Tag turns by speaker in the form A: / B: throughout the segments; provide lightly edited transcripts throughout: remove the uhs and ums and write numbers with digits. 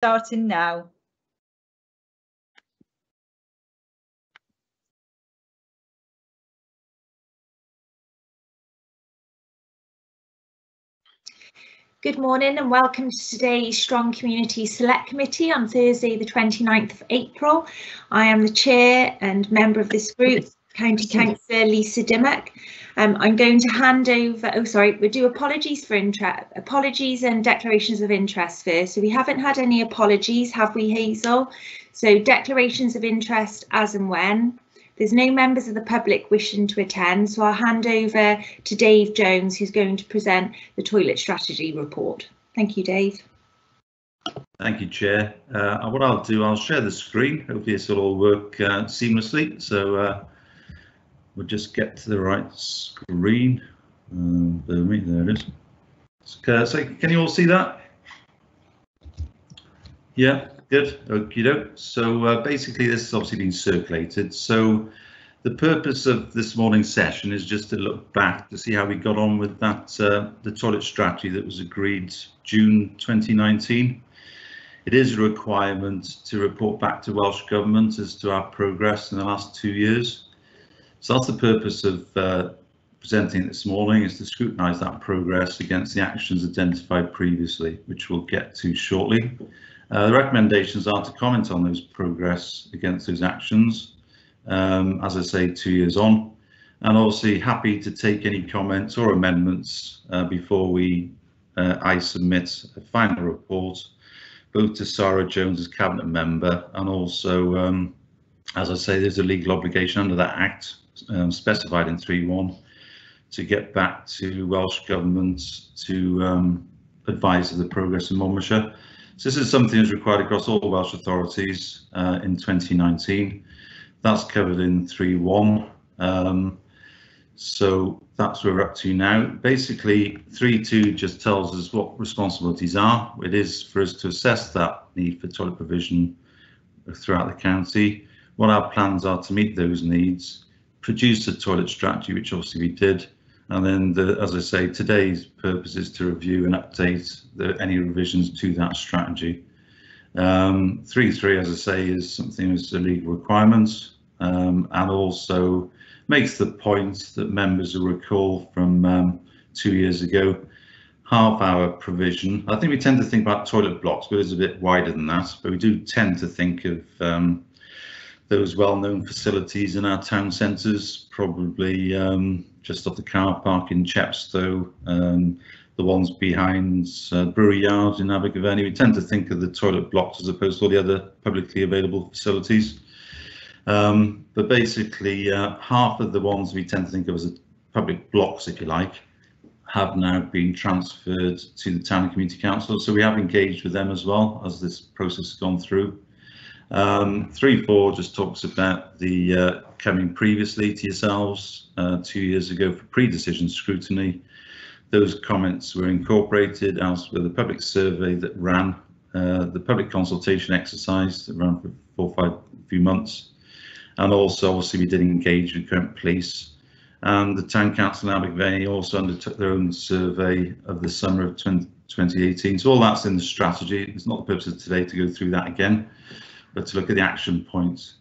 A: Starting now.
B: Good morning and welcome to today's Strong Community Select Committee on Thursday the 29th of April. I am the chair and member of this group, County Councillor Lisa Dimmock. I'm going to hand over, we'll do apologies and declarations of interest first. So we haven't had any apologies, have we, Hazel? So declarations of interest as and when. There's no members of the public wishing to attend, so I'll hand over to Dave Jones, who's going to present the toilet strategy report. Thank you, Dave.
C: Thank you, Chair. What I'll do, I'll share the screen. Hopefully this will all work seamlessly. So we'll just get to the right screen. There it is. So can you all see that? Yeah. Good. Okie-doke. So basically this has obviously been circulated. So the purpose of this morning's session is just to look back to see how we got on with that the toilet strategy that was agreed June 2019. It is a requirement to report back to Welsh Government as to our progress in the last 2 years. So that's the purpose of presenting it this morning, is to scrutinise that progress against the actions identified previously, which we'll get to shortly. The recommendations are to comment on those progress against those actions, as I say, 2 years on, and obviously happy to take any comments or amendments before I submit a final report, both to Sarah Jones as Cabinet Member, and also, as I say, there's a legal obligation under that Act specified in 3.1 to get back to Welsh Government to advise of the progress in Monmouthshire. So this is something that's required across all Welsh authorities in 2019. That's covered in 3.1. So that's where we're up to now. Basically, 3.2 just tells us what responsibilities are. It is for us to assess that need for toilet provision throughout the county, what our plans are to meet those needs, produce a toilet strategy, which obviously we did. And then, as I say, today's purpose is to review and update any revisions to that strategy. 3.3, as I say, is something that's a legal requirement, and also makes the point that members will recall from 2 years ago, half-hour provision. I think we tend to think about toilet blocks, but it's a bit wider than that. But we do tend to think of those well-known facilities in our town centres, probably just off the car park in Chepstow, the ones behind Brewery Yard in Abergavenny. We tend to think of the toilet blocks as opposed to all the other publicly available facilities. But basically, half of the ones we tend to think of as public blocks, if you like, have now been transferred to the Town and Community Council. So we have engaged with them as well as this process has gone through. 3.4 just talks about the coming previously to yourselves 2 years ago for pre-decision scrutiny. Those comments were incorporated as with the public survey that ran, the public consultation exercise that ran for few months, and also obviously we did engage with current police, and the Town Council in Abergavenny also undertook their own survey of the summer of 2018. So all that's in the strategy. It's not the purpose of today to go through that again, but to look at the action points.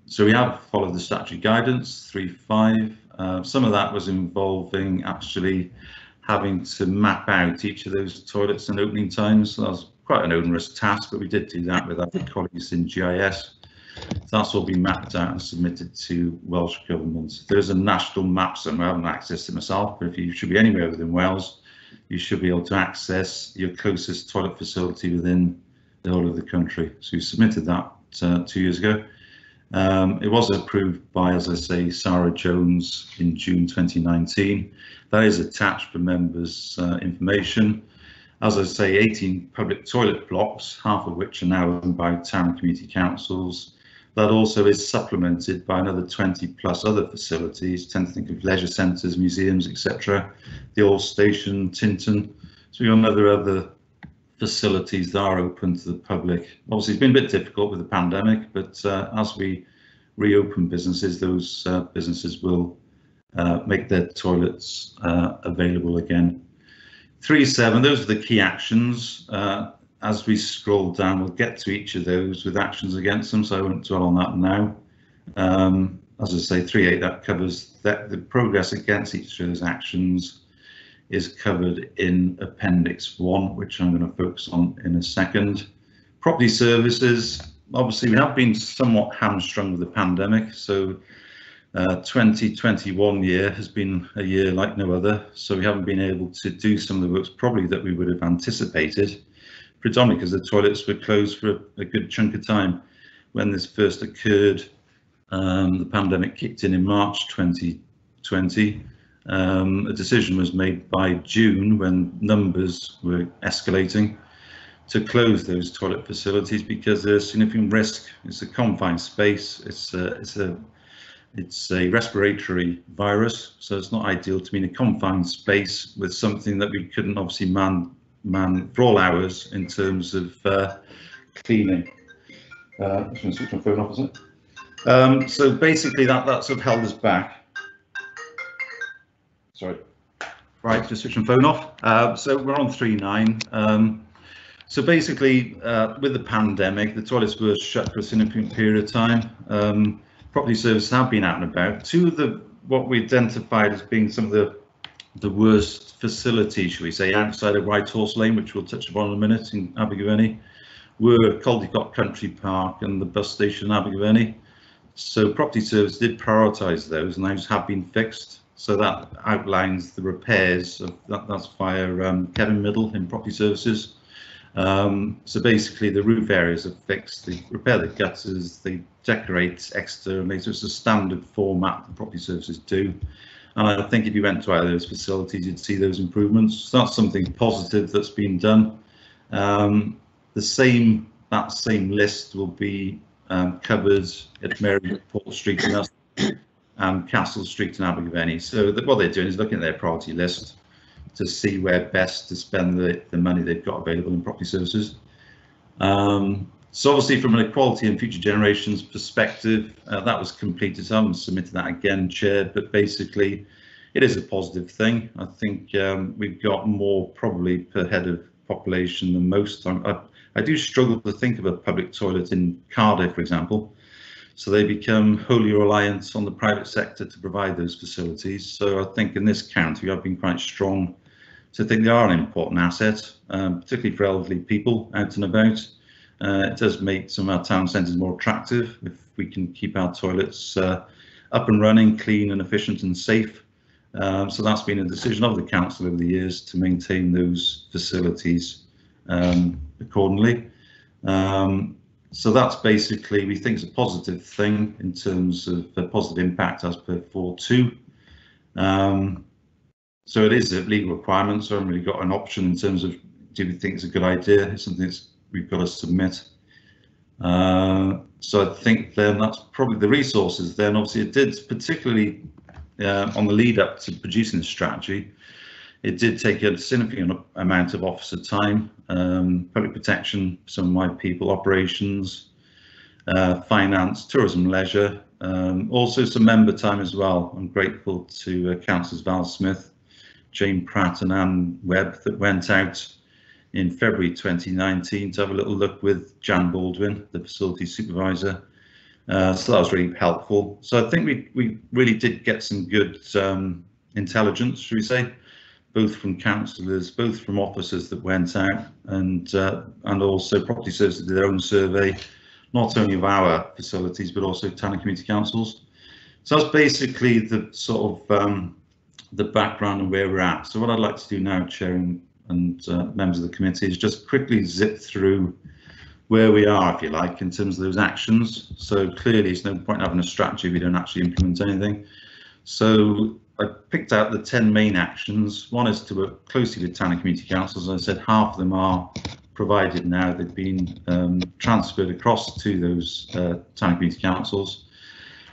C: So we have followed the statutory guidance 3.5. Some of that was involving actually having to map out each of those toilets and opening times. So that was quite an onerous task, but we did do that with our colleagues in GIS. So that's all been mapped out and submitted to Welsh Government. There's a national map somewhere. I haven't accessed it myself, but if you should be anywhere within Wales, you should be able to access your closest toilet facility within the whole of the country. So we submitted that 2 years ago. It was approved by, as I say, Sarah Jones in June 2019. That is attached for members' information. As I say, 18 public toilet blocks, half of which are now owned by town and community councils. That also is supplemented by another 20 plus other facilities. Tend to think of leisure centres, museums, etc. The old station, Tinton. So we have other facilities that are open to the public. Obviously, it's been a bit difficult with the pandemic, but as we reopen businesses, those businesses will make their toilets available again. 3.7, those are the key actions. as we scroll down, we'll get to each of those with actions against them, so I won't dwell on that now. As I say, 3.8, that covers that the progress against each of those actions is covered in Appendix 1, which I'm going to focus on in a second. Property services, obviously we have been somewhat hamstrung with the pandemic, so 2021 year has been a year like no other, so we haven't been able to do some of the works probably that we would have anticipated, predominantly because the toilets were closed for a good chunk of time. When this first occurred, the pandemic kicked in March 2020. A decision was made by June, when numbers were escalating, to close those toilet facilities because there's significant risk. It's a confined space. It's a respiratory virus, so it's not ideal to be in a confined space with something that we couldn't obviously man for all hours in terms of cleaning. I'm just going to switch my phone off, is it? So basically that sort of held us back. Sorry. Right, just switch my phone off. So we're on 3.9. So basically, with the pandemic, the toilets were shut for a significant period of time. Property services have been out and about. Two of what we identified as being some of the worst facilities, should we say, outside of White Horse Lane, which we'll touch upon in a minute, in Abergavenny, were Caldecott Country Park and the bus station in Abergavenny. So property service did prioritise those, and those have been fixed. So that outlines the repairs of that's via Kevin Middle in property services. So basically the roof areas are fixed, they repair the gutters, they decorate externally, so it's a standard format that property services do. And I think if you went to either of those facilities, you'd see those improvements. So that's something positive that's been done. That same list will be covered at Mary Port Street and Castle Street in Abergavenny. So what they're doing is looking at their priority list to see where best to spend the money they've got available in property services. So obviously from an equality and future generations perspective, that was completed. So I haven't submitted that again, Chair, but basically it is a positive thing. I think we've got more probably per head of population than most. I do struggle to think of a public toilet in Cardiff, for example. So they become wholly reliant on the private sector to provide those facilities. So I think in this county, I've been quite strong to think they are an important asset, particularly for elderly people out and about. It does make some of our town centres more attractive if we can keep our toilets up and running, clean and efficient and safe. So that's been a decision of the council over the years to maintain those facilities accordingly. So that's basically, we think, it's a positive thing in terms of a positive impact as per 4.2. So it is a legal requirement, so I haven't really got an option in terms of do we think it's a good idea. It's something we've got to submit. So I think then that's probably the resources. Then obviously it did, particularly on the lead up to producing the strategy, it did take a significant amount of officer time, public protection, some of my people, operations, finance, tourism, leisure, also some member time as well. I'm grateful to Councillors Val Smith, Jane Pratt and Anne Webb that went out in February 2019 to have a little look with Jan Baldwin, the facilities supervisor. So that was really helpful. So I think we really did get some good intelligence, should we say, both from councillors, both from officers that went out, and also property services did their own survey, not only of our facilities but also town and community councils. So that's basically the sort of the background and where we're at. So what I'd like to do now, Chair and members of the committee, is just quickly zip through where we are, if you like, in terms of those actions. So clearly it's no point having a strategy if we don't actually implement anything. So I picked out the 10 main actions. One is to work closely with town and community councils. As I said, half of them are provided now. They've been transferred across to those town and community councils.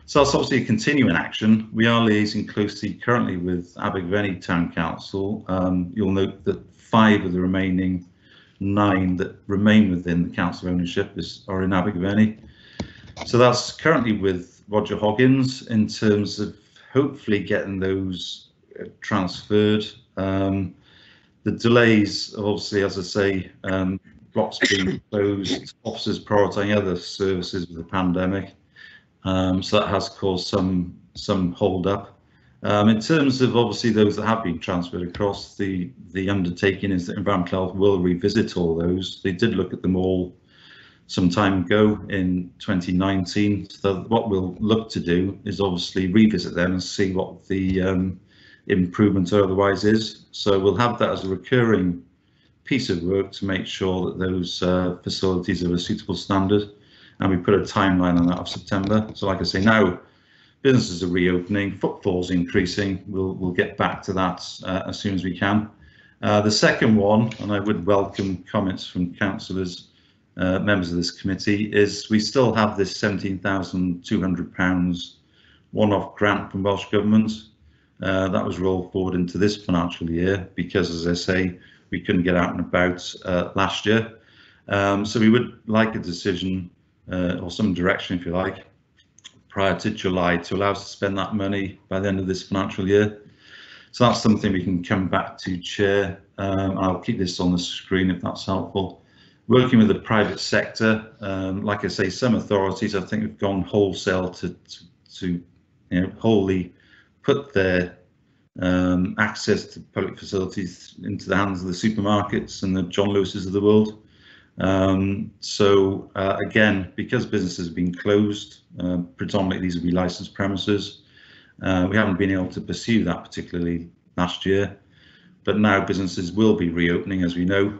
C: So that's obviously a continuing action. We are liaising closely currently with Abergavenny Town Council. You'll note that 5 of the remaining 9 that remain within the council ownership are in Abergavenny. So that's currently with Roger Hoggins in terms of hopefully getting those transferred. The delays, obviously, as I say, blocks being closed, officers prioritising other services with the pandemic. So that has caused some hold up. In terms of obviously those that have been transferred across, the undertaking is that Environmental Health will revisit all those. They did look at them all some time ago in 2019. So what we'll look to do is obviously revisit them and see what the improvement or otherwise is. So we'll have that as a recurring piece of work to make sure that those facilities are of a suitable standard, and we put a timeline on that of September. So like I say, now businesses are reopening, footfall's increasing, we'll get back to that as soon as we can. The second one, and I would welcome comments from councillors, members of this committee, is we still have this £17,200 one-off grant from Welsh Government. That was rolled forward into this financial year because, as I say, we couldn't get out and about last year. So we would like a decision or some direction, if you like, prior to July to allow us to spend that money by the end of this financial year. So that's something we can come back to, Chair. I'll keep this on the screen if that's helpful. Working with the private sector, like I say, some authorities I think have gone wholesale to wholly put their access to public facilities into the hands of the supermarkets and the John Lewis's of the world. Again, because businesses have been closed, predominantly these will be licensed premises, we haven't been able to pursue that particularly last year, but now businesses will be reopening, as we know.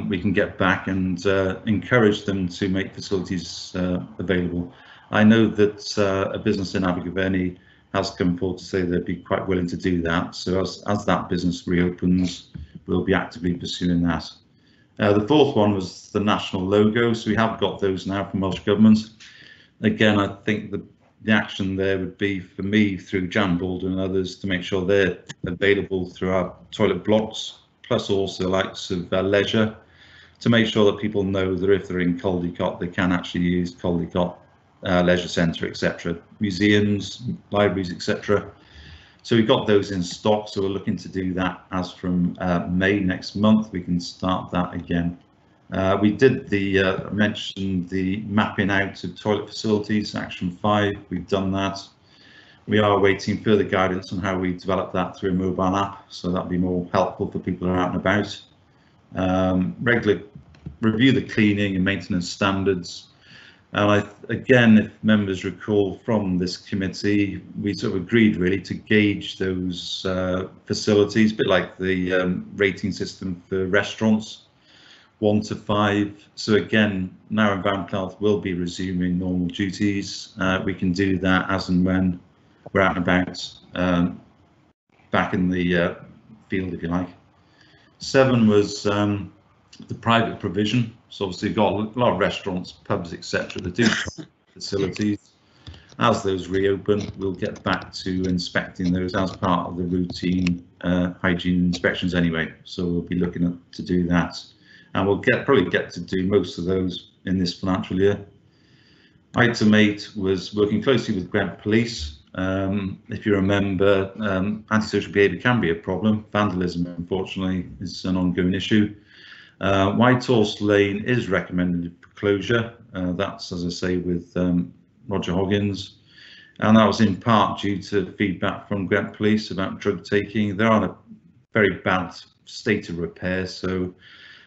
C: We can get back and encourage them to make facilities available. I know that a business in Abergavenny has come forward to say they'd be quite willing to do that. So as that business reopens, we'll be actively pursuing that. The fourth one was the national logo. So we have got those now from Welsh Government. Again, I think the action there would be for me through Jan Boulder and others to make sure they're available through our toilet blocks, plus also the likes of leisure, to make sure that people know that if they're in Caldicot, they can actually use Caldicot Leisure Centre, etc., museums, libraries, etc. So we've got those in stock, so we're looking to do that as from May next month. We can start that again. We did mentioned the mapping out of toilet facilities, Action 5. We've done that. We are awaiting further guidance on how we develop that through a mobile app, so that'll be more helpful for people who are out and about. Regularly review the cleaning and maintenance standards. And again, if members recall from this committee, we sort of agreed really to gauge those facilities, a bit like the rating system for restaurants, 1 to 5. So again, now Environmental Health will be resuming normal duties. We can do that as and when we're out and about, back in the field, if you like. 7 was the private provision. So obviously we've got a lot of restaurants, pubs, etc. that do facilities. As those reopen, we'll get back to inspecting those as part of the routine hygiene inspections anyway. So we'll be looking to do that, and we'll probably get to do most of those in this financial year. Item 8 was working closely with Gwent Police. If you remember, antisocial behaviour can be a problem. Vandalism, unfortunately, is an ongoing issue. Whitehorse Lane is recommended for closure. That's, as I say, with Roger Hoggins, and that was in part due to feedback from Gwent Police about drug taking. They're on a very bad state of repair, so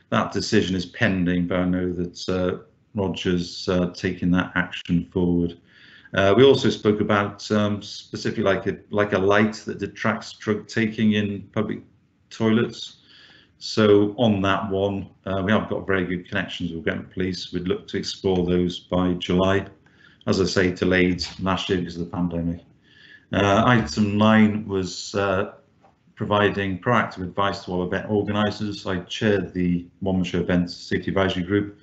C: that decision is pending, but I know that Roger's taking that action forward. We also spoke about specifically like a light that detracts drug taking in public toilets. So on that one, we have got very good connections with Gwent Police. We'd look to explore those by July. As I say, delayed last year because of the pandemic. Item 9 was providing proactive advice to all event organisers. I chaired the Monmouthshire Events Safety Advisory Group.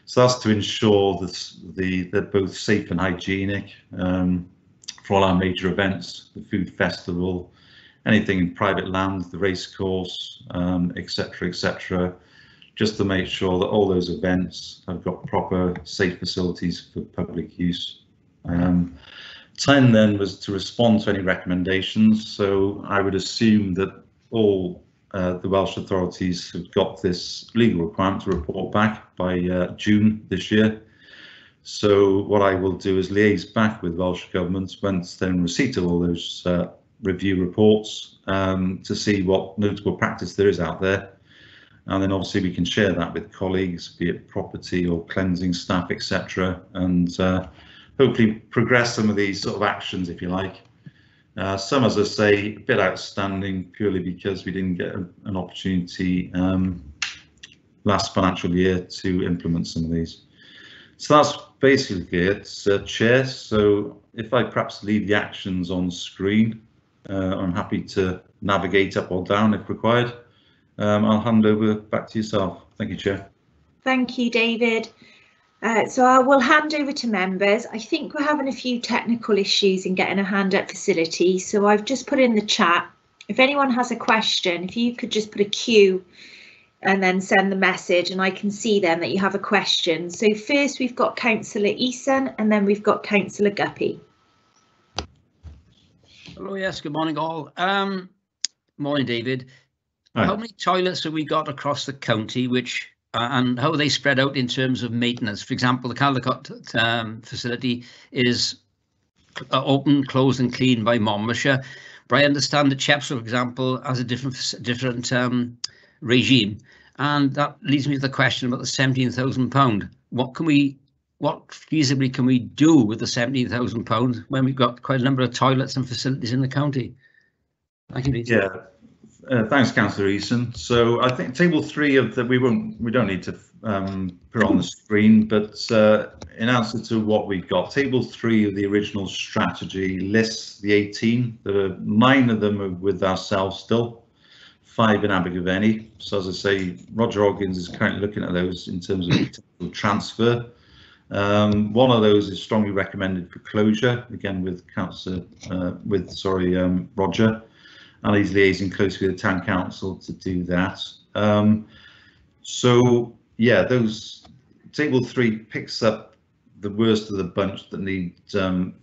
C: So that's to ensure that they're both safe and hygienic for all our major events, the food festival, anything in private land, the race course, etc., etc., just to make sure that all those events have got proper safe facilities for public use. 10 then was to respond to any recommendations. So I would assume that all the Welsh authorities have got this legal requirement to report back by June this year. So what I will do is liaise back with Welsh Government once they're in receipt of all those review reports to see what notable practice there is out there. And then obviously we can share that with colleagues, be it property or cleansing staff, etc. And hopefully progress some of these sort of actions, if you like. Some, as I say, a bit outstanding purely because we didn't get an opportunity last financial year to implement some of these. So that's basically it, Chair. So if I perhaps leave the actions on screen, I'm happy to navigate up or down if required. I'll hand over back to yourself. Thank you, Chair.
B: Thank you, David. So I will hand over to members. I think we're having a few technical issues in getting a hand up facility. So I've just put in the chat. If anyone has a question, if you could just put a Q and then send the message and I can see then that you have a question. So first we've got Councillor Eason and then we've got Councillor Guppy.
A: Hello, yes, good morning all. Morning, David.
C: Hi.
A: How many toilets have we got across the county, which and how are they spread out in terms of maintenance? For example, the Caldicot facility is open, closed and cleaned by Monmouthshire, but I understand that Chepstow, for example, has a different regime, and that leads me to the question about the £17,000. What feasibly can we do with the £17,000 when we've got quite a number of toilets and facilities in the county? Thank you.
C: Yeah. Thanks, Councillor Eason. So I think table 3 of the we don't need to put on the screen, but in answer to what we've got, table 3 of the original strategy lists the 18. There are 9 of them are with ourselves still, 5 in Abergavenny. So as I say, Roger Hoggins is currently looking at those in terms of potential transfer. One of those is strongly recommended for closure, again with Roger. And he's liaising closely with the town council to do that. So yeah, those table 3 picks up the worst of the bunch that need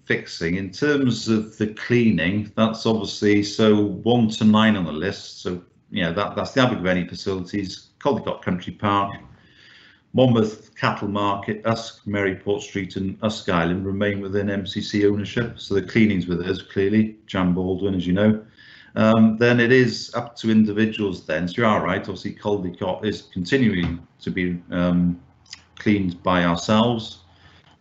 C: fixing. In terms of the cleaning, that's obviously 1 to 9 on the list. So yeah, that's the Abergavenny facilities, Caldicot Country Park, Monmouth Cattle Market, Usk, Maryport Street and Usk Island remain within MCC ownership. So the cleaning's with us clearly, Jan Baldwin, as you know. Then it is up to individuals then. So you are right, obviously Caldicot is continuing to be cleaned by ourselves.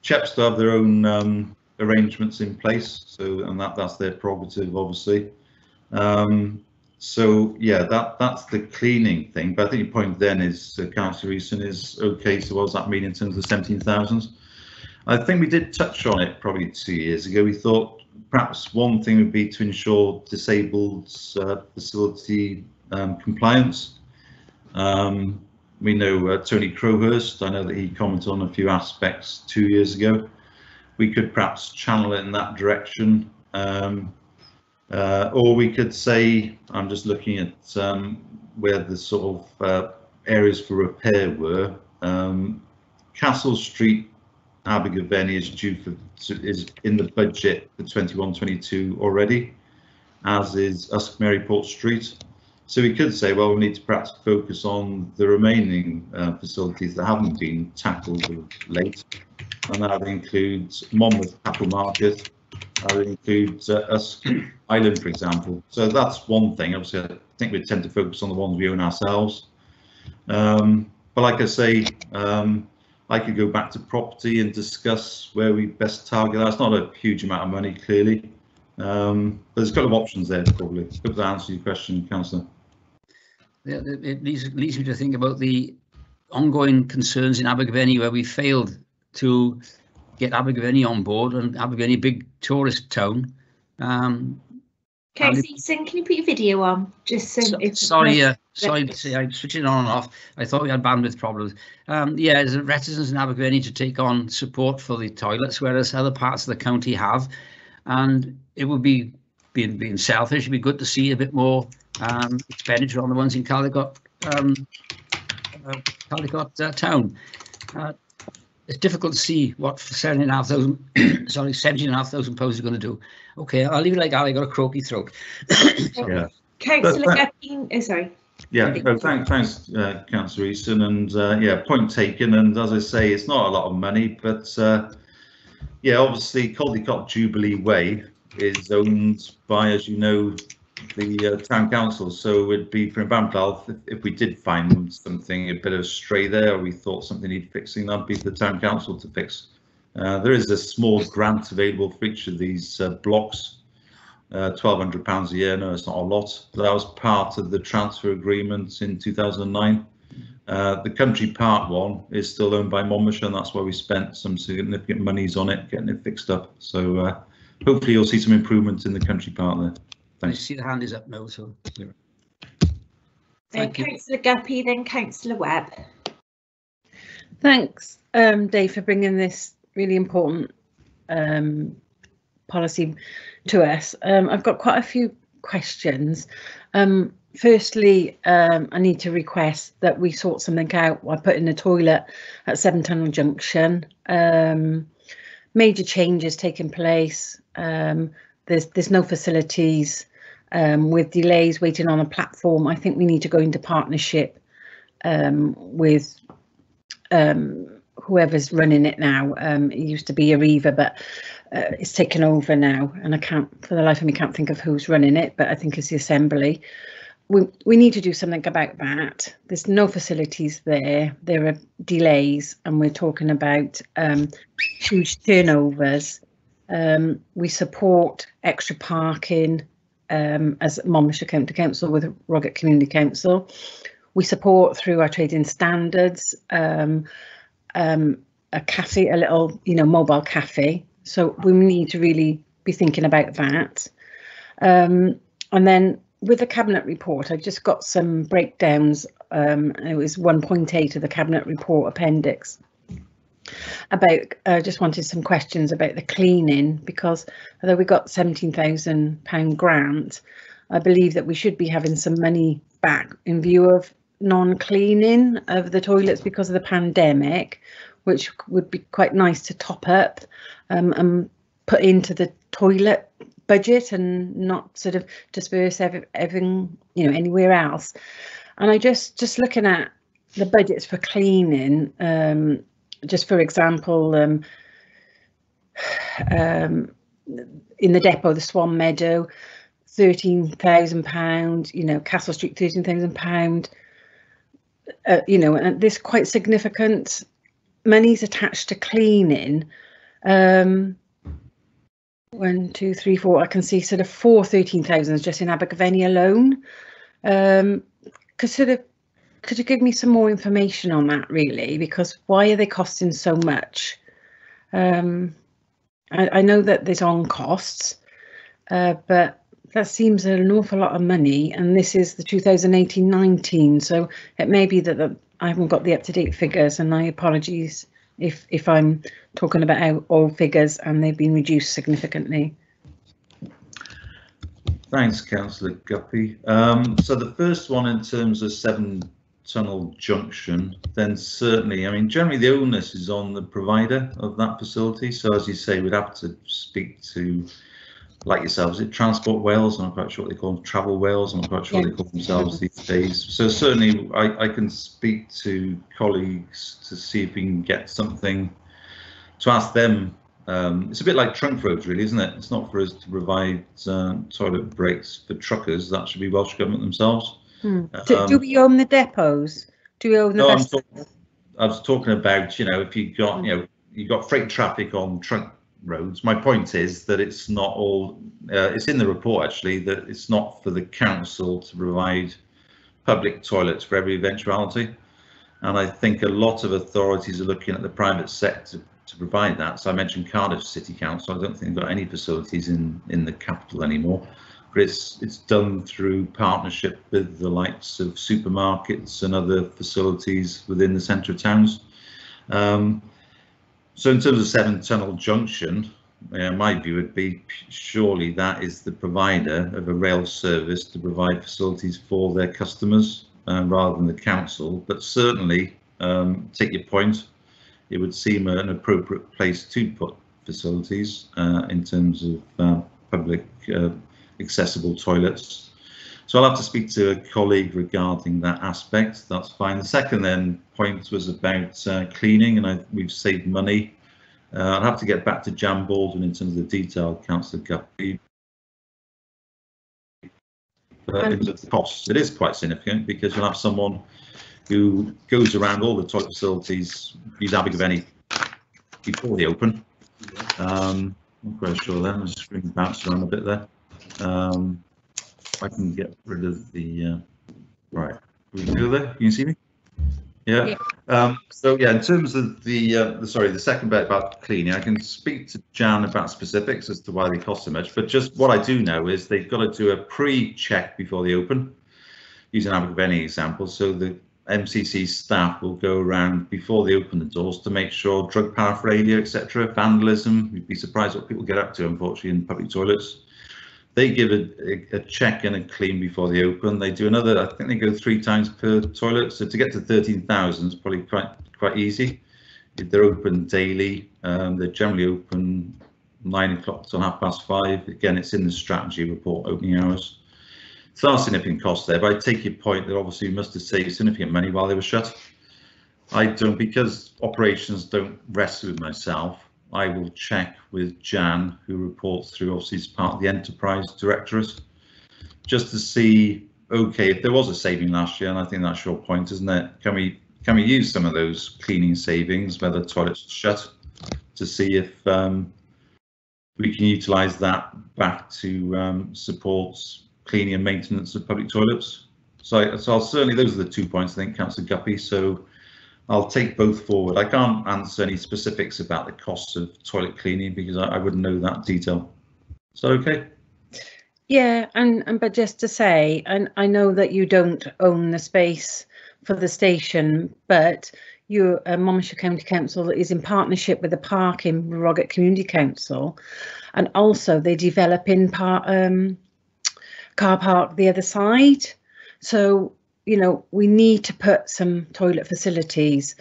C: Chepstow have their own arrangements in place, and that's their prerogative obviously. So yeah, that's the cleaning thing. But I think your point then is, Councillor Eason, is okay, so what does that mean in terms of 17,000? I think we did touch on it probably 2 years ago. We thought perhaps one thing would be to ensure disabled facility compliance. We know Tony Crowhurst, I know that he commented on a few aspects 2 years ago. We could perhaps channel it in that direction. Or we could say, I'm just looking at where the sort of areas for repair were. Castle Street, Abergavenny is in the budget for 21-22 already, as is Usk Maryport Street. So we could say, well, we need to perhaps focus on the remaining facilities that haven't been tackled of late, and that includes Monmouth Cattle Market, that includes Usk Island, for example. So that's one thing. Obviously, I think we tend to focus on the ones we own ourselves. But like I say, I could go back to property and discuss where we best target that. It's not a huge amount of money, clearly, but there's a couple of options there, probably. Hope that answers your question, Councillor.
A: Yeah, it leads me to think about the ongoing concerns in Abergavenny, where we failed to get Abergavenny on board, and Abergavenny, big tourist town.
B: Okay, Eason, can you put your video on? Just so
A: sorry, I'm switching on and off. I thought we had bandwidth problems. Yeah, there's a reticence in Abergavenny to take on support for the toilets, whereas other parts of the county have. And it would be, being selfish, it'd be good to see a bit more expenditure on the ones in Caldicot, town. It's difficult to see what £17,500, sorry, £17,500 is going to do. Okay, I'll leave it like that. I got a croaky throat.
B: Yeah. Councillor Guppy, oh, sorry.
C: Yeah, no, thanks, Councillor Easton, and yeah, point taken. And as I say, it's not a lot of money, but yeah, obviously Caldicot Jubilee Way is owned by, as you know, the town council. So it'd be for example, if we did find something a bit of a stray there, or we thought something needed fixing, that'd be for the town council to fix. There is a small grant available for each of these blocks. £1,200 a year. No, it's not a lot. That was part of the transfer agreement in 2009. The country part one is still owned by Monmouthshire, and that's why we spent some significant monies on it, getting it fixed up. So hopefully you'll see some improvement in the country part there. Thanks.
A: I see the hand is up now, so.
B: Thank you. Councillor Guppy, then Councillor Webb.
D: Thanks, Dave, for bringing this really important policy to us. I've got quite a few questions. Firstly, I need to request that we sort something out by putting a toilet at 7 Tunnel Junction. Major changes taking place. There's no facilities, with delays waiting on a platform. I think we need to go into partnership with whoever's running it now. It used to be Arriva, but it's taken over now, and I can't, for the life of me, can't think of who's running it, but I think it's the Assembly. We need to do something about that. There's no facilities there. There are delays, and we're talking about huge turnovers. We support extra parking as Monmouthshire County Council with Roggett Community Council. We support through our trading standards a cafe, a little, mobile cafe. So we need to really be thinking about that. And then with the Cabinet report, I've just got some breakdowns. It was 1.8 of the Cabinet report appendix about, just wanted some questions about the cleaning, because although we got £17,000 grant, I believe that we should be having some money back in view of non-cleaning of the toilets because of the pandemic, which would be quite nice to top up and put into the toilet budget and not sort of disperse everything, anywhere else. And I just looking at the budgets for cleaning, just for example, in the depot, the Swan Meadow, £13,000, Castle Street, £13,000. And there's quite significant monies attached to cleaning. 1, 2, 3, 4. I can see sort of 4 13,000 just in Abergavenny alone. Could you give me some more information on that, really? Because why are they costing so much? I know that there's on costs, but that seems an awful lot of money, and this is the 2018-19, so it may be that I haven't got the up-to-date figures, and my apologies if I'm talking about old figures and they've been reduced significantly.
C: Thanks, Councillor Guppy. So the first one, in terms of 7 Tunnel Junction, then certainly, I mean, generally the onus is on the provider of that facility. So as you say, we'd have to speak to, like yourselves, is it Transport Wales? I'm not quite sure what they call them, Travel Wales. I'm not quite sure what they call themselves these days. So certainly I can speak to colleagues to see if we can get something to ask them. It's a bit like trunk roads, really, isn't it? It's not for us to provide toilet breaks for truckers. That should be Welsh Government themselves.
D: Do we own the depots? Do we own the bus?
C: I was talking about, if you got, you got freight traffic on trunk roads. My point is that it's not all, it's in the report actually, that it's not for the council to provide public toilets for every eventuality. And I think a lot of authorities are looking at the private sector to provide that. So I mentioned Cardiff City Council. I don't think they've got any facilities in the capital anymore. But it's done through partnership with the likes of supermarkets and other facilities within the centre of towns. So in terms of 7 Tunnel Junction, my view would be surely that is the provider of a rail service to provide facilities for their customers rather than the council. But certainly, take your point, it would seem an appropriate place to put facilities in terms of public accessible toilets. So I'll have to speak to a colleague regarding that aspect. That's fine. The second then point was about cleaning, and we've saved money. I'll have to get back to Jan Baldwin in terms of the detail, Councillor Guppy. But in terms of the costs, it is quite significant, because you'll have someone who goes around all the toilet facilities, use Abergavenny before they open. I'm not quite sure then, the screen bounced around a bit there. I can get rid of the, right, we can go there, you can see me? Yeah. So yeah, in terms of the second bit about cleaning, I can speak to Jan about specifics as to why they cost so much, but just what I do know is they've got to do a pre-check before they open, using Abergavenny example. So the MCC staff will go around before they open the doors to make sure drug paraphernalia, etc., vandalism. You'd be surprised what people get up to, unfortunately, in public toilets. They give a check and a clean before they open. They do another, I think they go 3 times per toilet. So to get to 13,000 is probably quite easy. If they're open daily, they're generally open 9 o'clock till 5:30. Again, it's in the strategy report, opening hours. So there are significant costs there, but I take your point that obviously you must have saved significant money while they were shut. I don't, because operations don't rest with myself. I will check with Jan, who reports through, obviously as part of the enterprise directorate, just to see, okay, if there was a saving last year, and I think that's your point, isn't it? Can we use some of those cleaning savings where the toilets are shut, to see if we can utilise that back to support cleaning and maintenance of public toilets? So I'll certainly, those are the 2 points, I think, Councillor Guppy. So I'll take both forward. I can't answer any specifics about the costs of toilet cleaning because I wouldn't know that detail. Is that okay?
D: Yeah, but just to say, and I know that you don't own the space for the station, but Monmouthshire County Council is in partnership with the park in Roggett Community Council, and also they develop in car park the other side. So, you know, we need to put some toilet facilities.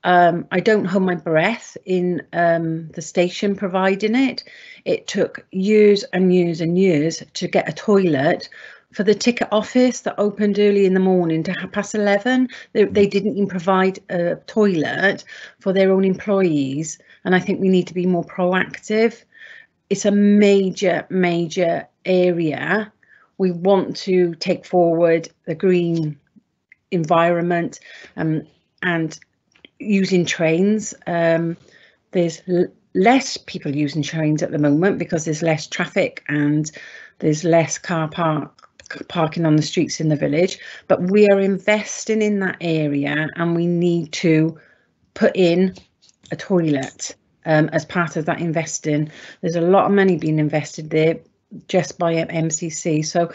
D: I don't hold my breath in the station providing it. It took years and years and years to get a toilet for the ticket office that opened early in the morning to 11:30. They didn't even provide a toilet for their own employees. And I think we need to be more proactive. It's a major, major area. We want to take forward the green environment and using trains. There's less people using trains at the moment because there's less traffic and there's less parking on the streets in the village, but we are investing in that area and we need to put in a toilet as part of that investing. There's a lot of money being invested there just by MCC, so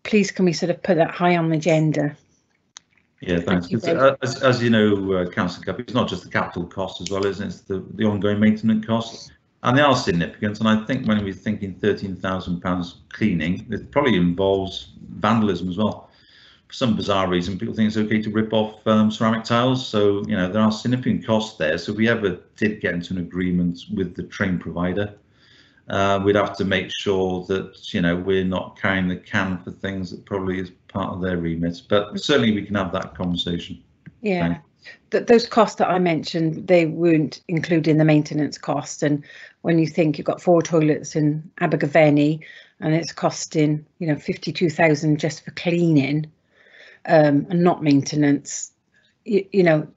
D: please can we sort of put that high on the agenda?
C: Yeah, thanks. As you know, Councillor Guppy, it's not just the capital cost as well, isn't it? It's the ongoing maintenance costs, and they are significant. And I think when we're thinking £13,000 cleaning, it probably involves vandalism as well. For some bizarre reason, people think it's okay to rip off ceramic tiles. So, you know, there are significant costs there. So if we ever did get into an agreement with the train provider, we'd have to make sure that, you know, we're not carrying the can for things that probably is part of their remit, but certainly we can have that conversation.
D: Yeah, those costs that I mentioned, they weren't included in the maintenance cost. And when you think you've got 4 toilets in Abergavenny and it's costing, you know, 52,000 just for cleaning and not maintenance, you know,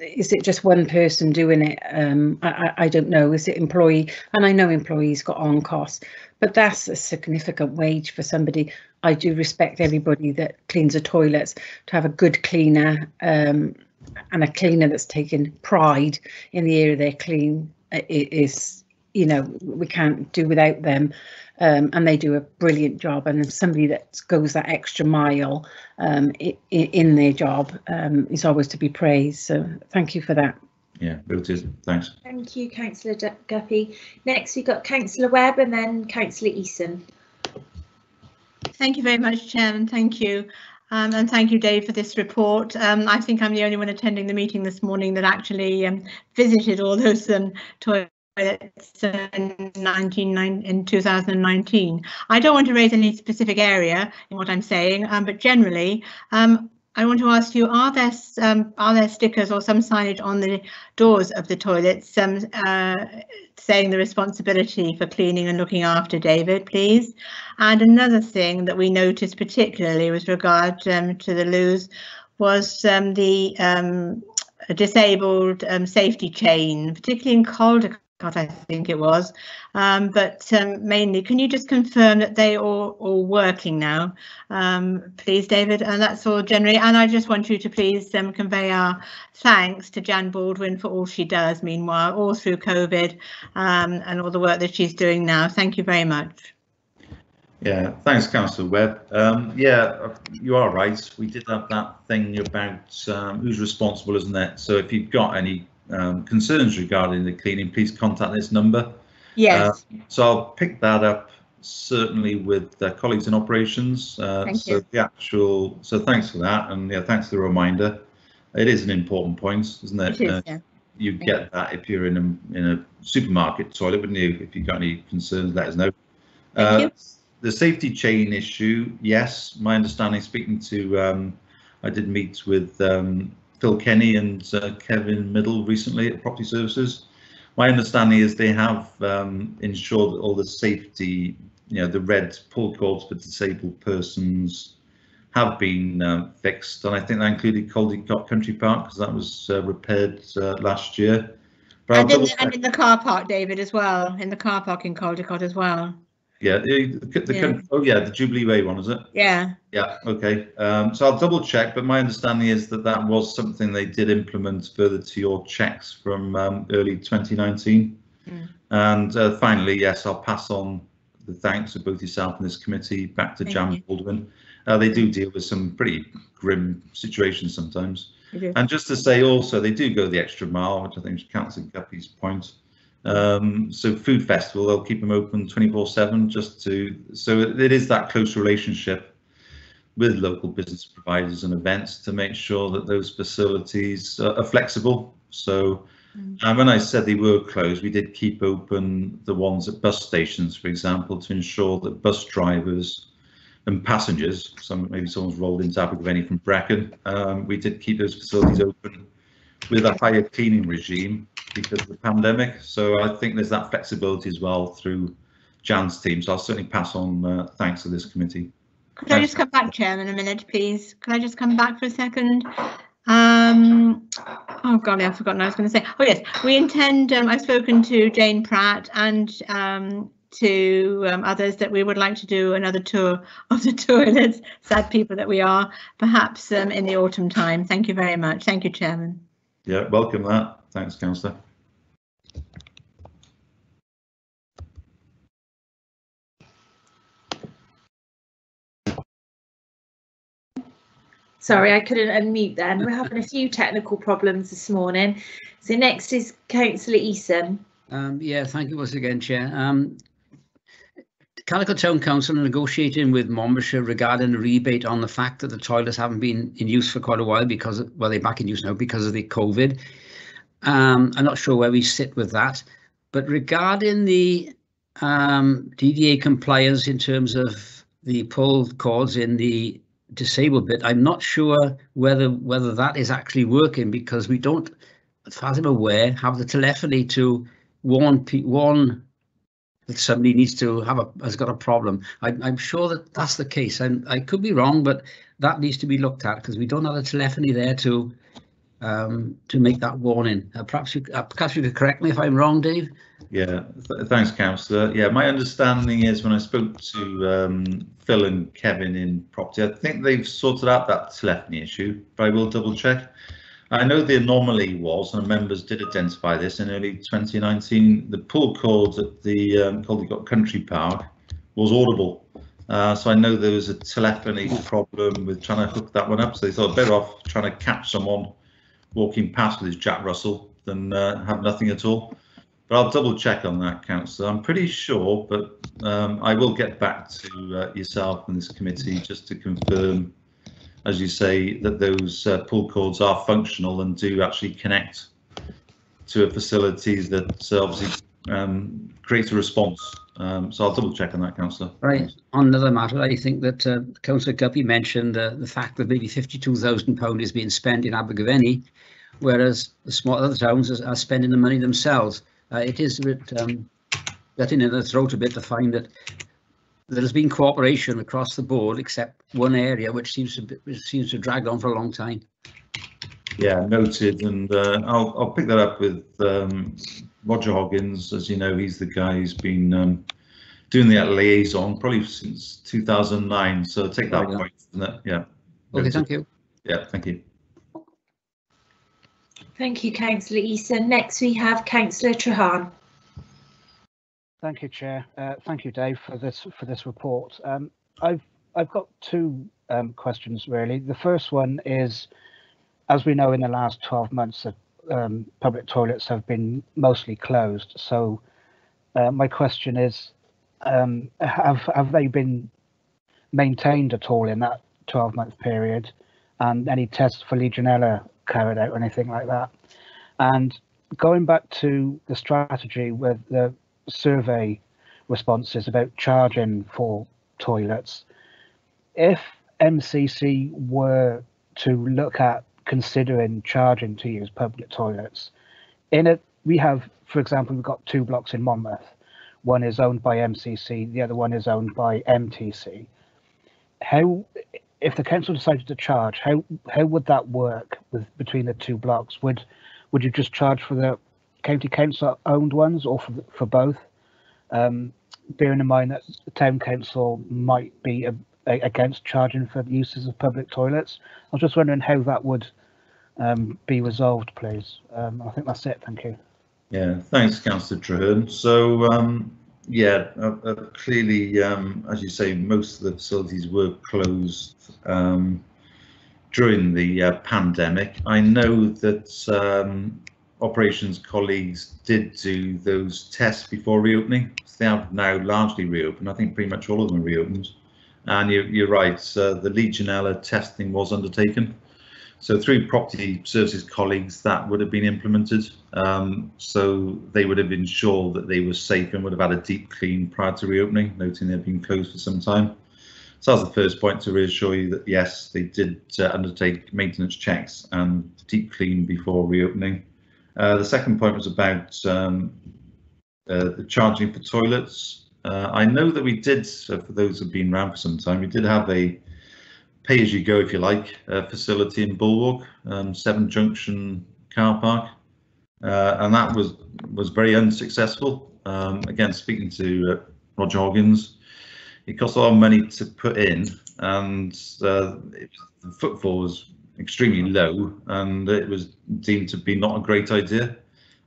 D: is it just one person doing it? I don't know. Is it employee? And I know employees got on costs, but that's a significant wage for somebody. I do respect everybody that cleans the toilets, to have a good cleaner and a cleaner that's taken pride in the area they clean. It is, you know, we can't do without them. And they do a brilliant job, and somebody that goes that extra mile in their job is always to be praised. So thank you for that.
C: Yeah, it is. Thanks.
B: Thank you, Councillor Guppy. Next we've got Councillor Webb and then Councillor Eason.
E: Thank you very much, Chairman. Thank you. And thank you, Dave, for this report. I think I'm the only one attending the meeting this morning that actually visited all those toilets in 2019. I don't want to raise any specific area in what I'm saying, but generally, I want to ask you: are there stickers or some signage on the doors of the toilets saying the responsibility for cleaning and looking after, David, please? And another thing that we noticed particularly with regard to the loos was the disabled safety chain, particularly in Caldecott, I think it was, but mainly, can you just confirm that they are all working now, please, David? And that's all generally. And I just want you to please convey our thanks to Jan Baldwin for all she does, meanwhile, all through COVID, and all the work that she's doing now. Thank you very much.
C: Yeah, thanks, Councillor Webb. Yeah, you are right. We did have that thing about who's responsible, isn't it? So if you've got any concerns regarding the cleaning, please contact this number.
E: Yes.
C: So I'll pick that up certainly with colleagues in operations.
E: Thank you.
C: So thanks for that, and yeah, thanks for the reminder. It is an important point, isn't it?
E: It is, yeah.
C: You get that if you're in a supermarket toilet, wouldn't you? If you've got any concerns, let us know.
E: Thank you.
C: The safety chain issue, yes, my understanding, speaking to, I did meet with Phil Kenny and Kevin Middle recently at Property Services. My understanding is they have ensured that all the safety, the red pull cords for disabled persons have been fixed, and I think that included Caldecott Country Park, because that was repaired last year. But
E: and in the car park, David, as well, in the car park in Caldecott as well.
C: Yeah, the Jubilee Way one, is it?
E: Yeah.
C: Yeah, okay. So I'll double check, but my understanding is that that was something they did implement further to your checks from early 2019. And finally, yes, I'll pass on the thanks of both yourself and this committee back to Jan Baldwin. They do deal with some pretty grim situations sometimes. And just to say also, they do go the extra mile, which I think is Councillor Guppy's point. So Food Festival, they'll keep them open 24/7, so it is that close relationship with local business providers and events to make sure that those facilities are flexible. So when I said they were closed, we did keep open the ones at bus stations, for example, to ensure that bus drivers and passengers, maybe someone's rolled into Abergavenny from Brecon, we did keep those facilities open with a higher cleaning regime because of the pandemic. So I think there's that flexibility as well through Jan's team. So I'll certainly pass on thanks to this committee.
E: Could I just come back, Chairman, a minute, please? Could I just come back for a second? Oh golly, I've forgotten what I was going to say. Oh yes, we intend, I've spoken to Jane Pratt and to others that we would like to do another tour of the toilets, sad people that we are, perhaps in the autumn time. Thank you very much. Thank you, Chairman.
C: Yeah, welcome that. Thanks, Councillor.
B: Sorry, I couldn't unmute then. We're having a few technical problems this morning. So next is Councillor Eason.
A: Yeah, thank you once again, Chair. Caldecott Town Council are negotiating with Monmouthshire regarding a rebate on the fact that the toilets haven't been in use for quite a while because, well, they're back in use now because of the COVID. I'm not sure where we sit with that, but regarding the DDA compliance in terms of the pull cords in the disabled bit, I'm not sure whether that is actually working, because we don't, as far as I'm aware, have the telephony to warn that somebody needs to has got a problem. I'm sure that that's the case, and I could be wrong, but that needs to be looked at because we don't have the telephony there to make that warning. Perhaps you could correct me if I'm wrong, Dave.
C: Yeah, thanks, Councillor. Yeah, my understanding is when I spoke to Phil and Kevin in property, I think they've sorted out that telephony issue, but I will double check. I know the anomaly was, and members did identify this in early 2019, the pull cords at the Caldecott Country Park was audible. So I know there was a telephony problem with trying to hook that one up, so they thought better off trying to catch someone walking past with his Jack Russell than have nothing at all. But I'll double check on that, Councillor. I'm pretty sure, but I will get back to yourself and this committee just to confirm, as you say, that those pull cords are functional and do actually connect to facilities that obviously create a response. So I'll double check on that, Councillor.
A: Right. On another matter, I think that Councillor Guppy mentioned the fact that maybe £52,000 is being spent in Abergavenny, whereas the small other towns are spending the money themselves. It is a bit getting in the throat a bit to find that there has been cooperation across the board, except one area which seems to drag on for a long time.
C: Yeah, noted, and I'll pick that up with Roger Hoggins. As you know, he's the guy who's been doing the liaison probably since 2009. So take that point, isn't it? Yeah.
A: Okay, thank you.
C: Yeah, thank you.
B: Thank you, Councillor Eason. Next, we have Councillor Treharne.
F: Thank you, Chair. Thank you, Dave, for this report. I've got two questions really. The first one is, as we know, in the last 12 months, public toilets have been mostly closed. So my question is, have they been maintained at all in that 12-month period, and any tests for Legionella carried out or anything like that? And going back to the strategy with the survey responses about charging for toilets, if MCC were to look at considering charging to use public toilets, we have, for example, we've got 2 blocks in Monmouth. One is owned by MCC, the other one is owned by MTC. How, if the council decided to charge, how would that work between the 2 blocks? Would you just charge for the county council owned ones, or for both? Bearing in mind that the town council might be against charging for uses of public toilets. I was just wondering how that would be resolved, please. I think that's it. Thank you.
C: Yeah, thanks, Councillor Treharne. So yeah, clearly, as you say, most of the facilities were closed during the pandemic. I know that operations colleagues did do those tests before reopening. They have now largely reopened. I think pretty much all of them are reopened. And you're right, the Legionella testing was undertaken. So through property services colleagues, that would have been implemented. So they would have ensured that they were safe and would have had a deep clean prior to reopening, noting they've been closed for some time. So that's the first point, to reassure you that yes, they did undertake maintenance checks and deep clean before reopening. The second point was about the charging for toilets. I know that we did, for those who've been around for some time, we did have a pay-as-you-go, if you like, facility in Bulwark, 7 Junction car park, and that was very unsuccessful. Again, speaking to Roger Hoggins, it cost a lot of money to put in, and the footfall was extremely low, and it was deemed to be not a great idea.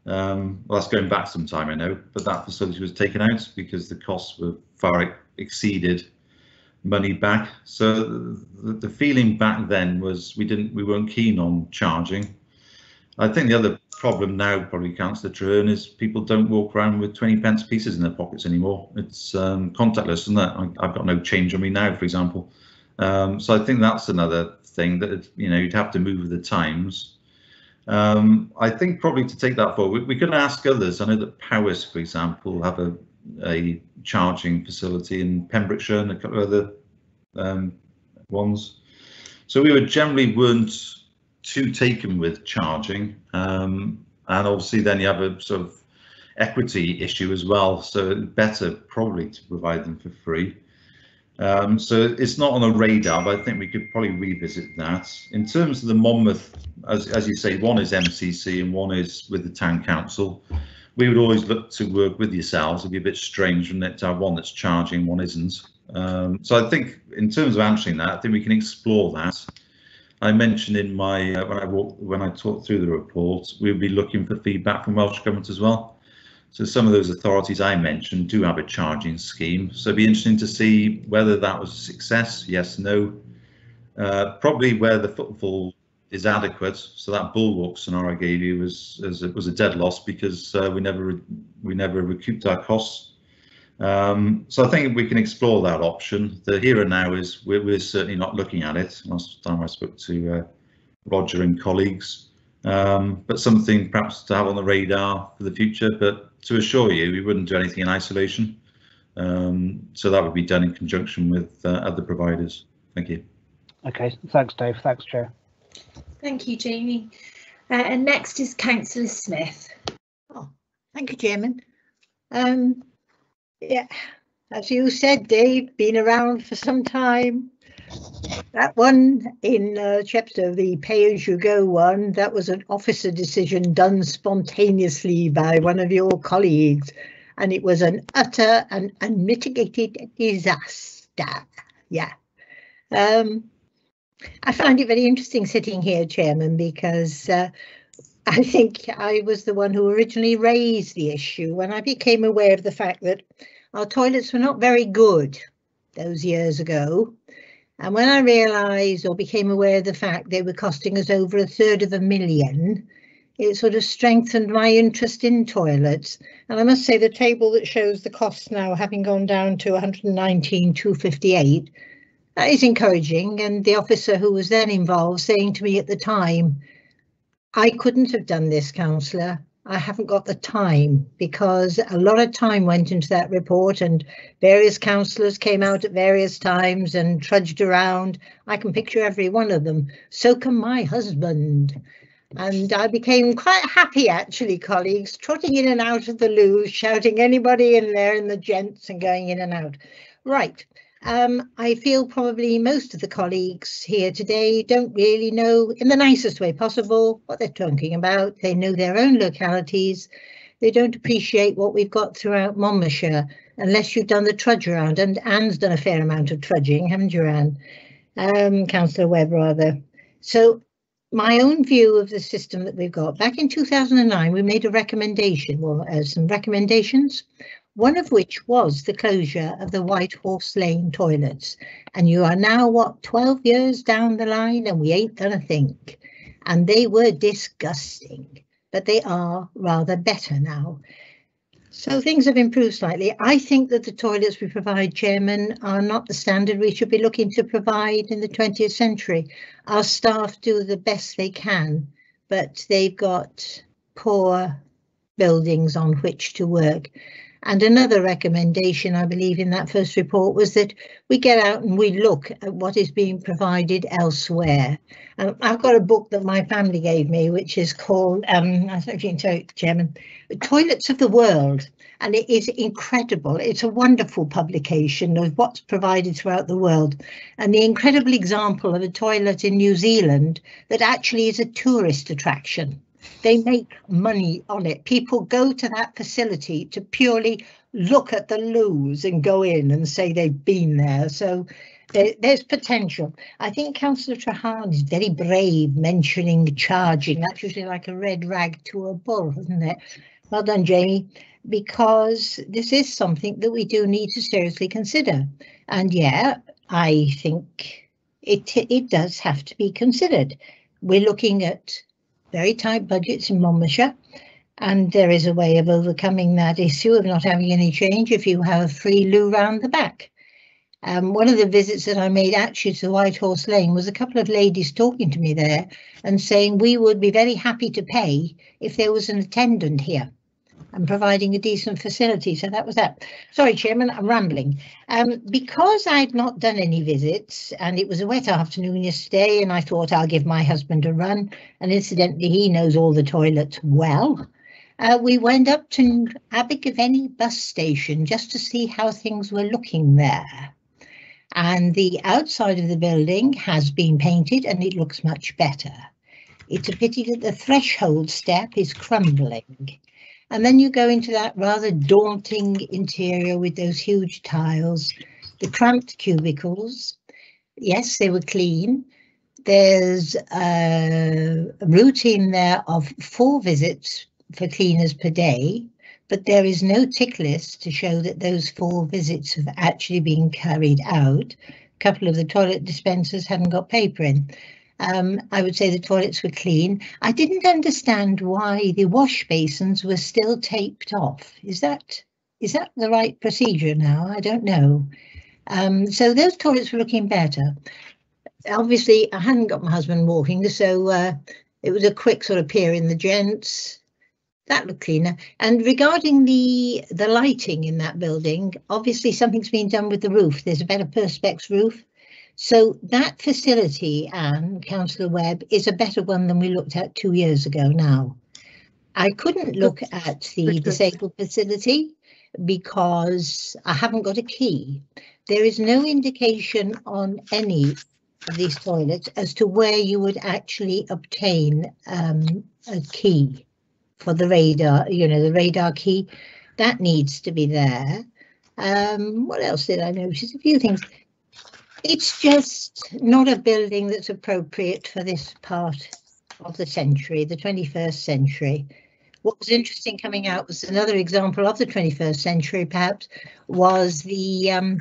C: Well, that's going back some time, I know, but that facility was taken out because the costs were far exceeded money back. So the feeling back then was we weren't keen on charging. I think the other problem now, probably, Councillor Treharne, is people don't walk around with 20p pieces in their pockets anymore. It's contactless, isn't it? I've got no change on me now, for example. So I think that's another thing that, you know, you'd have to move with the times. I think probably to take that forward, we could ask others. I know that Powys, for example, have a charging facility in Pembrokeshire and a couple of other ones. So we generally weren't too taken with charging, and obviously then you have a sort of equity issue as well. So it's better probably to provide them for free. So it's not on the radar, but I think we could probably revisit that. In terms of the Monmouth, as you say, one is MCC and one is with the town council. We would always look to work with yourselves. It'd be a bit strange, wouldn't it, to have one that's charging, one isn't. So I think in terms of answering that, I think we can explore that. I mentioned in my when I talked through the report, we'll be looking for feedback from Welsh Government as well. So some of those authorities I mentioned do have a charging scheme. So it'd be interesting to see whether that was a success. Yes, no. Probably where the footfall is adequate. So that Bulwark scenario I gave you was a dead loss because we never recouped our costs. So I think we can explore that option. The here and now is we're certainly not looking at it. Last time I spoke to Roger and colleagues, but something perhaps to have on the radar for the future. But to assure you, we wouldn't do anything in isolation. So that would be done in conjunction with other providers. Thank you.
F: Okay, thanks, Dave. Thanks, Chair.
B: Thank you, Jamie. And next is Councillor Smith.
G: Oh, thank you, Chairman. Yeah, as you said, Dave, been around for some time. That one in Chepstow, the pay-as-you-go one, that was an officer decision done spontaneously by one of your colleagues, and it was an utter and unmitigated disaster. Yeah. I find it very interesting sitting here, Chairman, because I think I was the one who originally raised the issue when I became aware of the fact that our toilets were not very good those years ago. And when I realised or became aware of the fact they were costing us over $250,000, it sort of strengthened my interest in toilets. And I must say the table that shows the costs now having gone down to 119,258, that is encouraging. And the officer who was then involved saying to me at the time, I couldn't have done this, councillor. I haven't got the time, because a lot of time went into that report and various councillors came out at various times and trudged around. I can picture every one of them. So can my husband. And I became quite happy, actually, colleagues, trotting in and out of the loo, shouting anybody in there in the gents and going in and out. Right. I feel probably most of the colleagues here today don't really know, in the nicest way possible, what they're talking about. They know their own localities. They don't appreciate what we've got throughout Monmouthshire, unless you've done the trudge around. And Anne's done a fair amount of trudging, haven't you, Anne? Councillor Webb, rather. So my own view of the system that we've got, back in 2009, we made a recommendation, some recommendations, one of which was the closure of the White Horse Lane toilets. And you are now, what, 12 years down the line, and we ain't done a thing. And they were disgusting, but they are rather better now. So things have improved slightly. I think that the toilets we provide, Chairman, are not the standard we should be looking to provide in the 20th century. Our staff do the best they can, but they've got poor buildings on which to work. And another recommendation, I believe, in that first report was that we get out and we look at what is being provided elsewhere. And I've got a book that my family gave me, which is called, I don't know if you can tell it, Chairman, Toilets of the World. And it is incredible. It's a wonderful publication of what's provided throughout the world. And the incredible example of a toilet in New Zealand that actually is a tourist attraction. They make money on it. People go to that facility to purely look at the loos and go in and say they've been there. So there's potential. I think Councillor Trahan is very brave mentioning charging. That's usually like a red rag to a bull, isn't it? Well done, Jamie, because this is something that we do need to seriously consider. And yeah, I think it does have to be considered. We're looking at very tight budgets in Monmouthshire, and there is a way of overcoming that issue of not having any change if you have a free loo round the back. One of the visits that I made actually to White Horse Lane was a couple of ladies talking to me there and saying we would be very happy to pay if there was an attendant here and providing a decent facility. So that was that. Sorry, Chairman, I'm rambling. Because I'd not done any visits and it was a wet afternoon yesterday and I thought I'll give my husband a run, and incidentally he knows all the toilets well, we went up to Abergavenny bus station just to see how things were looking there. And the outside of the building has been painted and it looks much better. It's a pity that the threshold step is crumbling. And then you go into that rather daunting interior with those huge tiles, the cramped cubicles. Yes, they were clean. There's a routine there of 4 visits for cleaners per day, but there is no tick list to show that those 4 visits have actually been carried out. A couple of the toilet dispensers hadn't got paper in. I would say the toilets were clean. I didn't understand why the wash basins were still taped off. Is that the right procedure now? I don't know. So those toilets were looking better. Obviously, I hadn't got my husband walking, so It was a quick sort of peer in the gents. That looked cleaner. And regarding the lighting in that building, obviously something's been done with the roof. There's a better perspex roof. So that facility, Anne, Councillor Webb, is a better one than we looked at 2 years ago now. I couldn't look at the disabled facility because I haven't got a key. There is no indication on any of these toilets as to where you would actually obtain a key for the radar, you know, the radar key. That needs to be there. What else did I notice? A few things. It's just not a building that's appropriate for this part of the century, the 21st century. What was interesting coming out was another example of the 21st century, perhaps, was the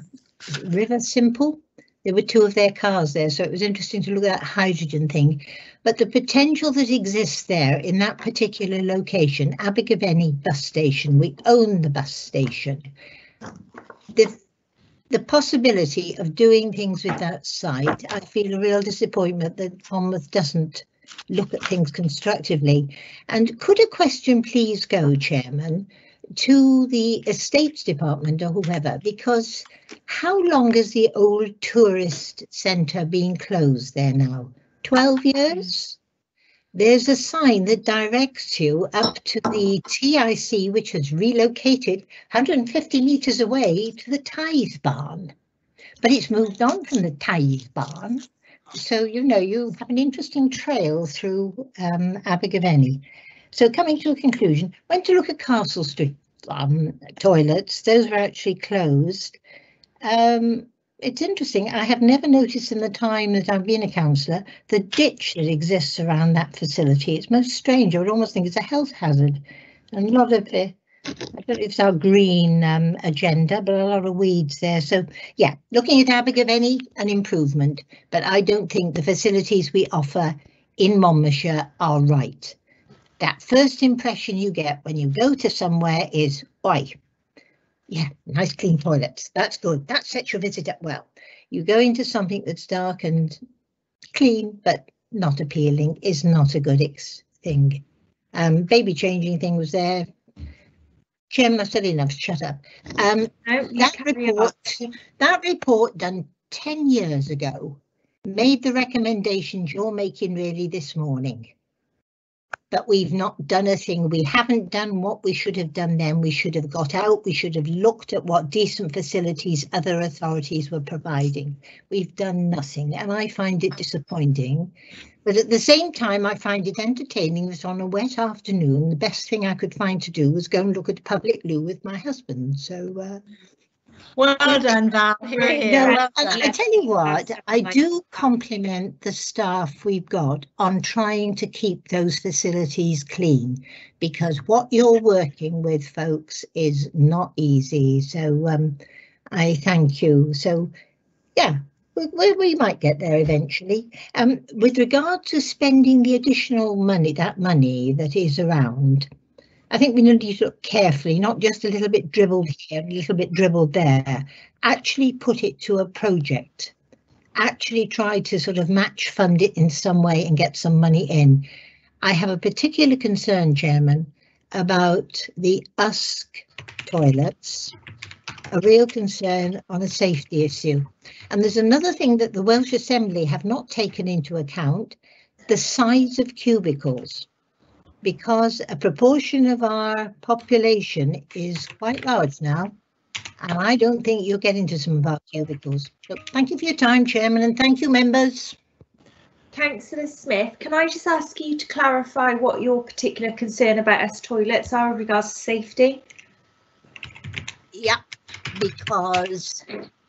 G: River Simple. There were 2 of their cars there, so it was interesting to look at that hydrogen thing. But the potential that exists there in that particular location, Abergavenny bus station, we own the bus station. The possibility of doing things with that site, I feel a real disappointment that Monmouth doesn't look at things constructively. And could a question please go, Chairman, to the Estates Department or whoever, because how long has the old tourist centre been closed there now? 12 years? There's a sign that directs you up to the TIC, which has relocated 150 metres away to the Tithe Barn. But it's moved on from the Tithe Barn. So, you know, you have an interesting trail through Abergavenny. So coming to a conclusion, went to look at Castle Street toilets. Those were actually closed. It's interesting. I have never noticed in the time that I've been a councillor the ditch that exists around that facility. It's most strange. I would almost think it's a health hazard. And a lot of I don't know if it's our green agenda, but a lot of weeds there. So yeah, looking at Abergavenny, an improvement, but I don't think the facilities we offer in Monmouthshire are right. That first impression you get when you go to somewhere is, oi, yeah, nice clean toilets. That's good. That sets your visit up well. You go into something that's dark and clean, but not appealing, is not a good thing. Baby changing thing was there. Chairman, I've said enough. Shut up. That report done 10 years ago made the recommendations you're making really this morning. But we've not done a thing. We haven't done what we should have done then. We should have got out. We should have looked at what decent facilities other authorities were providing. We've done nothing, and I find it disappointing. But at the same time, I find it entertaining that on a wet afternoon, the best thing I could find to do was go and look at the public loo with my husband. So
E: well done, Val. Here, here.
G: No, I tell you what, I do compliment the staff we've got on trying to keep those facilities clean, because what you're working with, folks, is not easy. So I thank you. So yeah, we might get there eventually. With regard to spending the additional money, that money that is around, I think we need to look carefully, not just a little bit dribbled here, a little bit dribbled there. Actually put it to a project. Actually try to sort of match fund it in some way and get some money in. I have a particular concern, Chairman, about the Usk toilets. A real concern on a safety issue. And there's another thing that the Welsh Assembly have not taken into account, the size of cubicles. Because a proportion of our population is quite large now, and I don't think you'll get into some of our cubicles. So thank you for your time, Chairman, and thank you, members.
B: Councillor Smith, can I just ask you to clarify what your particular concern about us toilets are with regards to safety?
G: Yeah, because...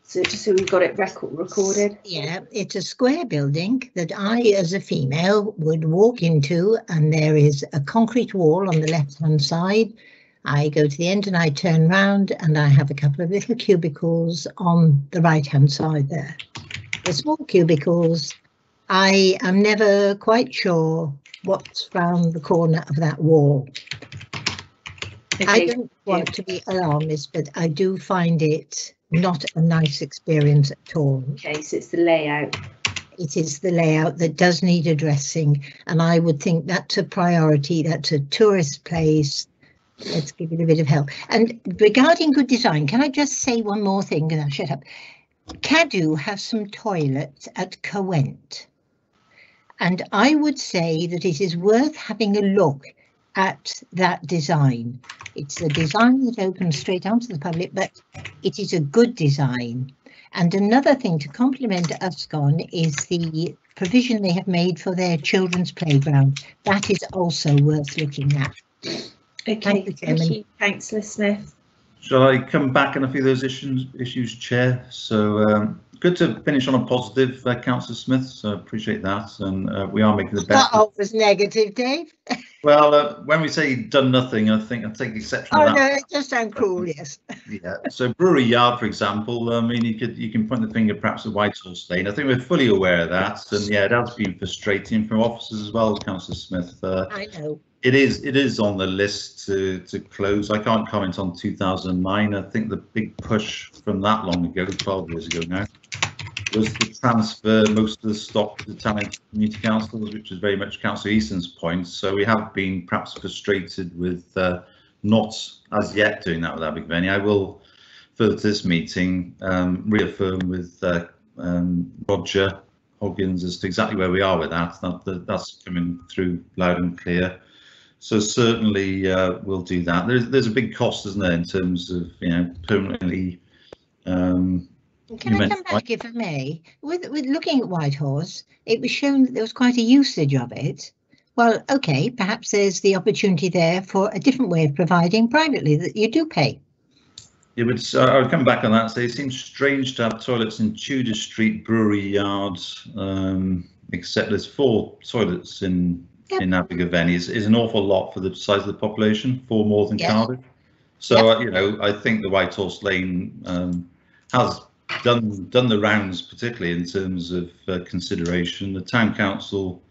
B: So just so we've got it recorded.
G: Yeah, it's a square building that I, as a female, would walk into, and there is a concrete wall on the left-hand side. I go to the end and I turn round and I have a couple of little cubicles on the right-hand side there. The small cubicles, I am never quite sure what's round the corner of that wall. Okay. I don't want to be alarmist, but I do find it not a nice experience at all.
B: Okay, so it's the layout.
G: it is the layout that does need addressing, and I would think that's a priority. That's a tourist place. Let's give it a bit of help. And regarding good design, can I just say one more thing? And I'll shut up. Cadw have some toilets at Cowent, and I would say that it is worth having a look at that design. It's a design that opens straight onto the public, but it is a good design. And another thing to compliment Uscon is the provision they have made for their children's playground. That is also worth looking at.
B: Okay, thank you, Councillor Smith.
C: Shall I come back on a few of those issues, Chair? So good to finish on a positive, Councillor Smith. So appreciate that, and we are making the best.
G: That was negative, Dave.
C: Well, when we say done nothing, I think I take exception to that.
G: Oh no, it does sound cruel, yes.
C: Yeah. So Brewery Yard, for example, I mean, you can point the finger perhaps at Whitehorse Lane. I think we're fully aware of that, and yeah, it has been frustrating for officers as well, Councillor Smith.
G: I know.
C: It is on the list to close. I can't comment on 2009. I think the big push from that long ago, 12 years ago now, was to transfer most of the stock to the Tannock Community Councils, which is very much Councillor Easton's point. So we have been perhaps frustrated with not as yet doing that with Abergavenny. I will, further to this meeting, reaffirm with Roger Hoggins as to exactly where we are with that. That's coming through loud and clear. So certainly we'll do that. There's a big cost, isn't there, in terms of permanently.
G: Can I come back, if I may? With looking at Whitehorse, it was shown that there was quite a usage of it. Well, OK, perhaps there's the opportunity there for a different way of providing privately that you do pay.
C: I would come back on that. So it seems strange to have toilets in Tudor Street, Brewery Yard, except there's 4 toilets in Abergavenny. Is an awful lot for the size of the population, 4 more than Cardiff. So I think the Whitehorse Lane has done the rounds, particularly in terms of consideration. The town council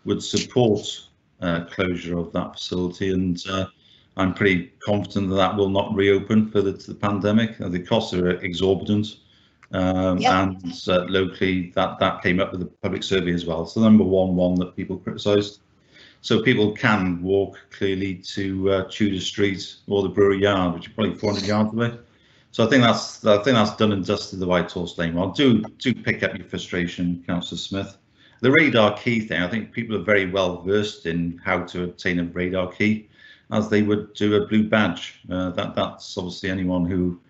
C: would support closure of that facility, and I'm pretty confident that will not reopen further to the pandemic. The costs are exorbitant, and locally that came up with the public survey as well. So number one that people criticised. So people can walk clearly to Tudor Street or the Brewery Yard, which is probably 400 yards away. So I think that's done and dusted the Whitehorse Lane. Well, do pick up your frustration, Councillor Smith. The radar key thing, I think people are very well versed in how to obtain a radar key, as they would do a blue badge. That's obviously anyone who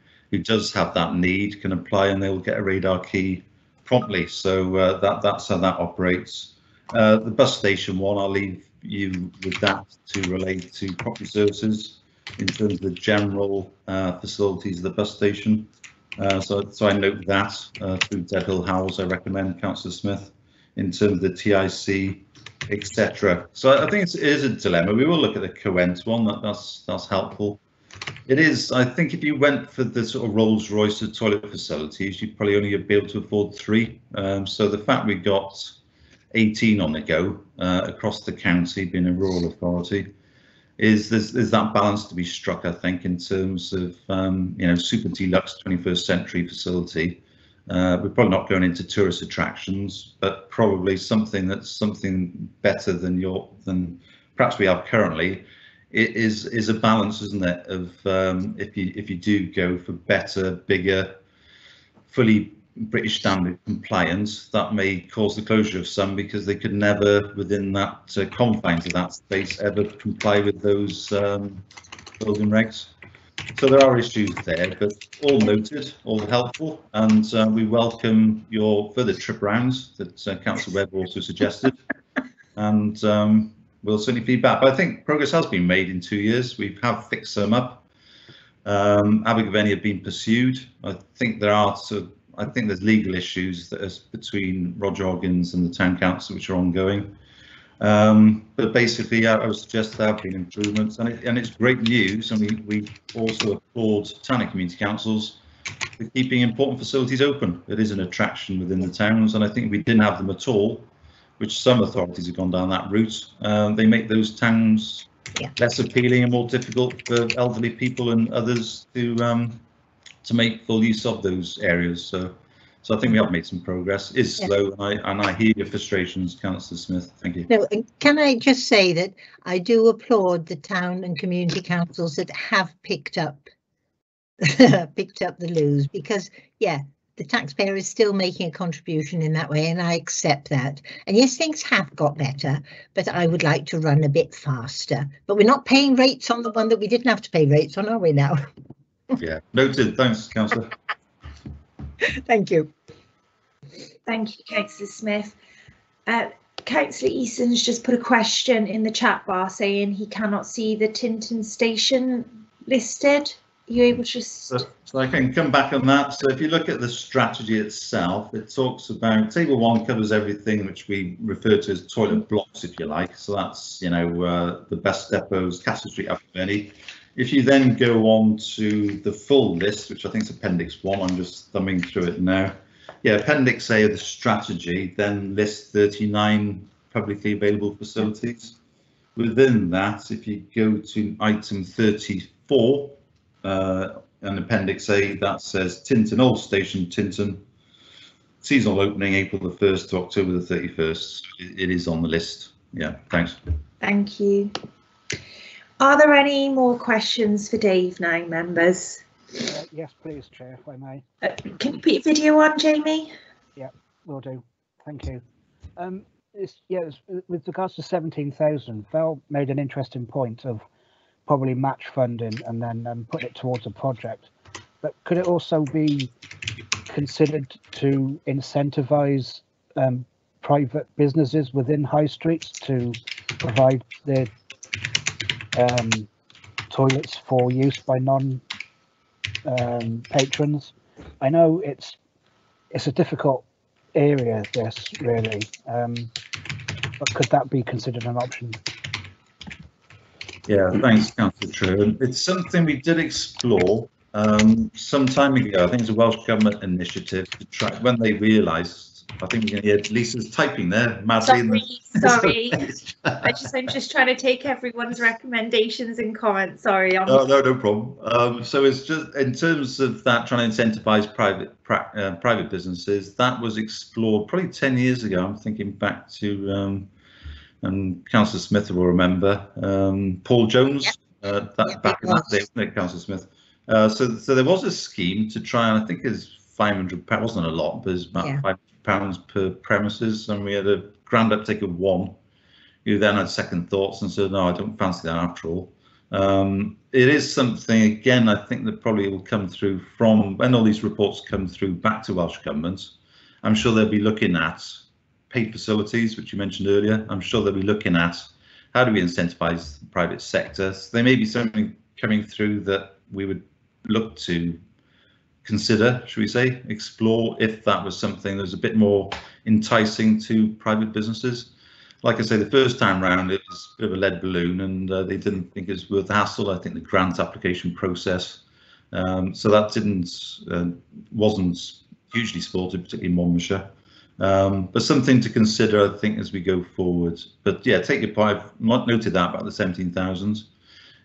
C: does have that need can apply, and they will get a radar key promptly. So that's how that operates. The bus station one, I'll leave you with that to relate to property services in terms of the general facilities of the bus station. So I note that through Dead Hill Howells, I recommend, Councillor Smith, in terms of the TIC, etc. So I think it is a dilemma. We will look at the Cowent one. That's helpful. It is. I think if you went for the sort of Rolls-Royce of toilet facilities, you'd probably only be able to afford 3. So the fact we got 18 on the go across the county, being a rural authority, is there's that balance to be struck, I think, in terms of super deluxe 21st century facility. We're probably not going into tourist attractions, but probably something better than perhaps we have currently. It is a balance, isn't it, of if you do go for better, bigger, fully British standard compliance, that may cause the closure of some because they could never, within that confines of that space, ever comply with those building regs. So there are issues there, but all noted, all helpful, and we welcome your further trip rounds that Councillor Webb also suggested, and we'll certainly feed back. But I think progress has been made in 2 years. We have fixed them up. Abergavenny have been pursued. I think there's legal issues that are between Roger Hoggins and the Town Council, which are ongoing. But basically, I would suggest there have been improvements, and it's great news. And we also applaud Tannock Community Councils for keeping important facilities open. It is an attraction within the towns, and I think if we didn't have them at all, which some authorities have gone down that route, they make those towns less appealing and more difficult for elderly people and others to make full use of those areas. So So I think we have made some progress. It's slow, and I hear your frustrations, Councillor Smith. Thank you.
G: No, and can I just say that I do applaud the town and community councils that have picked up the loos, because the taxpayer is still making a contribution in that way, and I accept that. And yes, things have got better, but I would like to run a bit faster. But we're not paying rates on the one that we didn't have to pay rates on, are we now?
C: Yeah, noted. Thanks, Councillor.
G: Thank you.
B: Thank you, Councillor Smith. Councillor Eason's just put a question in the chat bar saying he cannot see the Tinton station listed. Are you able to just...
C: So I can come back on that. So if you look at the strategy itself, it talks about table 1 covers everything which we refer to as toilet blocks, if you like. So that's, you know, the best depots, Castle Street, Upperpenny. If you then go on to the full list, which I think is Appendix 1, I'm just thumbing through it now. Yeah, Appendix A of the strategy then lists 39 publicly available facilities. Within that, if you go to item 34, and Appendix A, that says Tinton Old Station, Tinton, seasonal opening April the 1st to October the 31st. It is on the list. Yeah, thanks.
B: Thank you. Are there any more questions for Dave now, members?
F: Yes, please, Chair, if I may.
B: Can you put your video on, Jamie?
F: Yeah, will do. Thank you. With regards to 17,000, Val made an interesting point of probably match funding and then put it towards a project. But could it also be considered to incentivise private businesses within high streets to provide their toilets for use by non-patrons? I know it's a difficult area, this really, but could that be considered an option?
C: Yeah, thanks, Councillor True. It's something we did explore some time ago. I think it's a Welsh Government initiative to try, when they realised, I think you can hear Lisa's typing there madly.
B: Sorry. I'm just trying to take everyone's recommendations and comments. Sorry.
C: No problem. So it's just in terms of that, trying to incentivise private businesses, that was explored probably 10 years ago. I'm thinking back to and Councillor Smith will remember Paul Jones, back in that day, wasn't it, Councillor Smith? So there was a scheme to try, and I think it's £500, wasn't a lot, but it's about £500 per premises, and we had a grand uptake of 1 who then had second thoughts and said, no, I don't fancy that after all. It is something, again, I think that probably will come through from, when all these reports come through back to Welsh Government, I'm sure they'll be looking at paid facilities, which you mentioned earlier. I'm sure they'll be looking at how do we incentivise the private sector. So there may be something coming through that we would look to consider, should we say, explore, if that was something that was a bit more enticing to private businesses. Like I say, the first time round it was a bit of a lead balloon, and they didn't think it was worth the hassle. I think the grant application process, so that wasn't hugely supported, particularly in Monmouthshire. But something to consider, I think, as we go forward. But yeah, take your point. I've not noted that about the 17,000.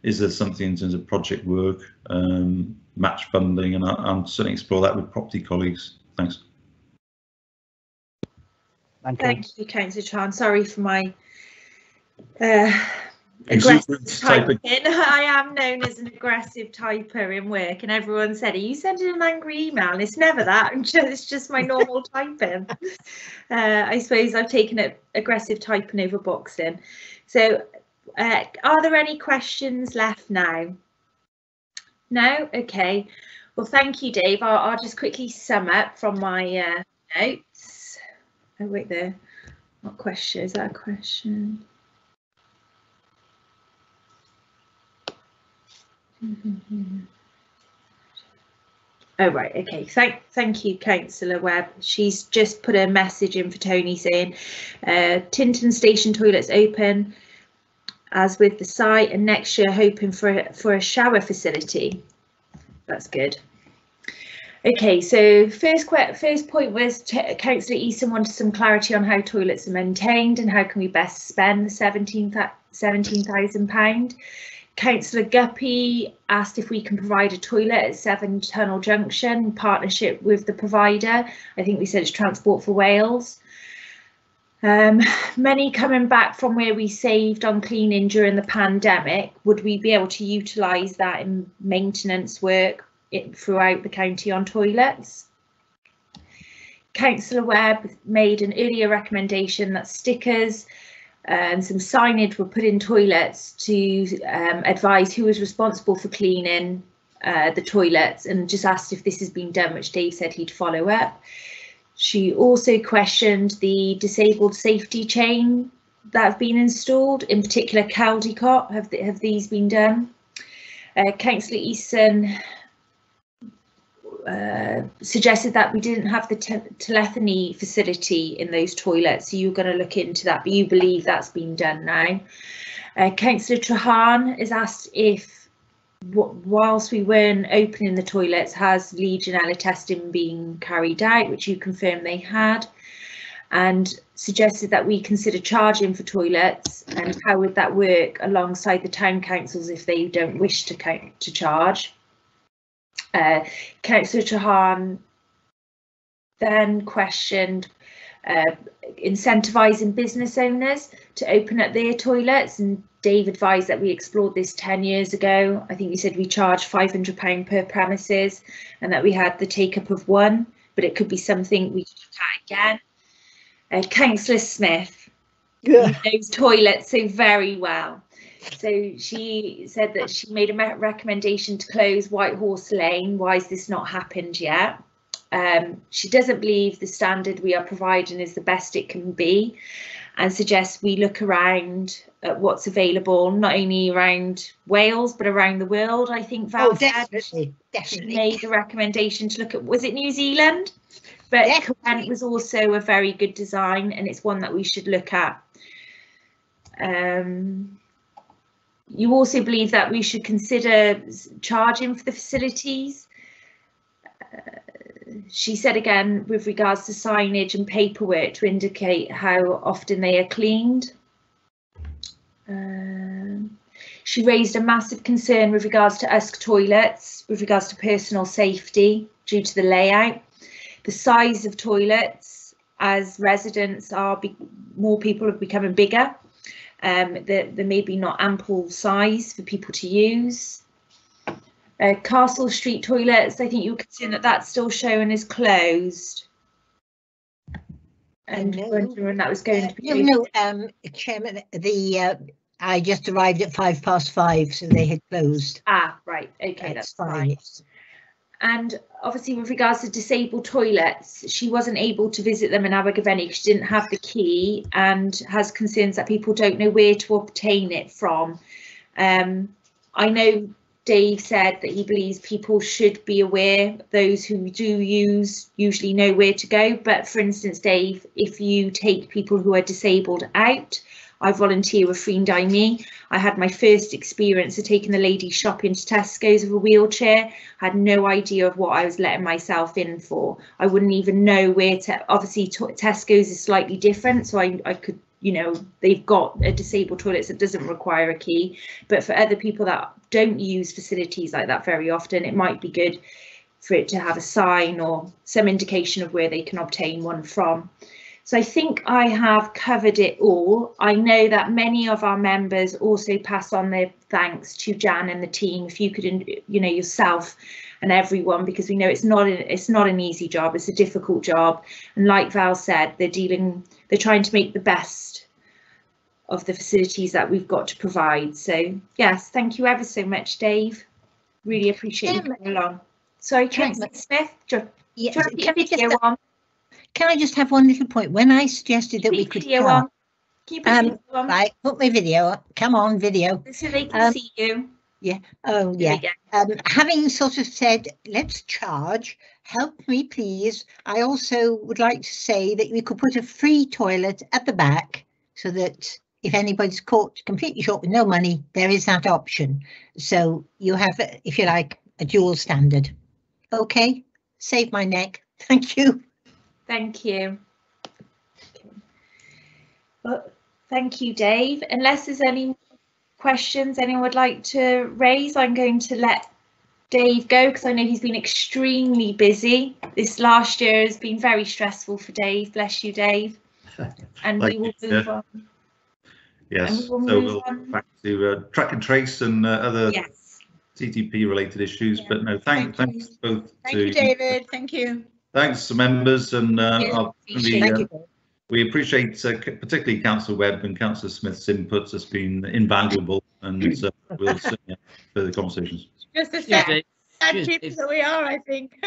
C: Is there something in terms of project work, match funding, and I'm certainly explore that with property colleagues. Thanks.
B: Thank you, Councillor Chan. Sorry for my aggressive typing. I am known as an aggressive typer in work, and everyone said, are you sending an angry email? And it's never that. It's just my normal typing. I suppose I've taken aggressive typing over boxing. So are there any questions left now? No? Okay. Well, thank you, Dave. I'll just quickly sum up from my notes. Oh, wait there. What question? Is that a question? Oh, right. Okay. Thank you, Councillor Webb. She's just put a message in for Tony saying Tinton Station toilets open as with the site, and next year hoping for a shower facility. That's good. Okay, so first point was Councillor Easton wanted some clarity on how toilets are maintained and how can we best spend the £17,000. Councillor Guppy asked if we can provide a toilet at 7 Tunnel Junction in partnership with the provider. I think we said it's Transport for Wales. Money coming back from where we saved on cleaning during the pandemic, would we be able to utilise that in maintenance work throughout the county on toilets? Councillor Webb made an earlier recommendation that stickers and some signage were put in toilets to advise who was responsible for cleaning the toilets, and just asked if this has been done, which Dave said he'd follow up. She also questioned the disabled safety chain that have been installed, in particular Caldecott. Have these been done? Councillor Easton suggested that we didn't have the telephony facility in those toilets, so you're going to look into that, but you believe that's been done now. Councillor Trahan is asked if, whilst we weren't opening the toilets, has Legionella testing been carried out, which you confirmed they had, and suggested that we consider charging for toilets, and how would that work alongside the town councils if they don't wish to charge. Councillor Trahan then questioned incentivising business owners to open up their toilets, and Dave advised that we explored this 10 years ago. I think we said we charged £500 per premises and that we had the take up of one, but it could be something we could look at again. Councillor Smith knows toilets so very well. So she said that she made a recommendation to close White Horse Lane. Why has this not happened yet? She doesn't believe the standard we are providing is the best it can be, and suggests we look around at what's available, not only around Wales but around the world. I think Val definitely made the recommendation to look at, was it New Zealand? But Kent was also a very good design, and it's one that we should look at. You also believe that we should consider charging for the facilities. She said again, with regards to signage and paperwork, to indicate how often they are cleaned. She raised a massive concern with regards to USC toilets, with regards to personal safety due to the layout, the size of toilets as residents are, more people are becoming bigger. There may be not ample size for people to use. Castle Street toilets, I think you were concerned that that's still showing as closed. And wondering when that was going to be.
G: No, Chairman, I just arrived at 5:05, so they had closed.
B: Ah, right, okay, that's fine. Yes. And obviously with regards to disabled toilets, she wasn't able to visit them in Abergavenny because she didn't have the key, and has concerns that people don't know where to obtain it from. I know Dave said that he believes people should be aware, those who do use usually know where to go, but for instance, Dave, if you take people who are disabled out, I volunteer with Friend I Me. I had my first experience of taking the lady shopping to Tesco's with a wheelchair. I had no idea of what I was letting myself in for. I wouldn't even know where to, obviously Tesco's is slightly different, so I could, you know, they've got a disabled toilet that doesn't require a key, but for other people that don't use facilities like that very often, it might be good for it to have a sign or some indication of where they can obtain one from. So I think I have covered it all. I know that many of our members also pass on their thanks to Jan and the team. If you could, you know, yourself and everyone, because we know it's not an easy job, it's a difficult job. And like Val said, they're trying to make the best of the facilities that we've got to provide. So yes, thank you ever so much, Dave. Really appreciate you coming along. Sorry, Councillor Smith,
G: Can I just have one little point? When I suggested that we could right, put my video up. Come on, video.
B: So they can see you.
G: Yeah. Oh, yeah. Having sort of said, let's charge, help me, please. I also would like to say that we could put a free toilet at the back so that if anybody's caught completely short with no money, there is that option. So you have, if you like, a dual standard. OK, save my neck. Thank you.
B: Thank you. Okay. Well, thank you, Dave. Unless there's any questions anyone would like to raise? I'm going to let Dave go because I know he's been extremely busy. This last year has been very stressful for Dave. Bless you, Dave. And we will move on.
C: Yes, so we'll go back to track and trace and other TTP related issues. But no, thanks both.
E: Thank you, David. Thank you.
C: Thanks to members, and we appreciate particularly Councillor Webb and Councillor Smith's inputs. Has been invaluable, and we'll certainly have further conversations.
E: Just a second. So we are, I think.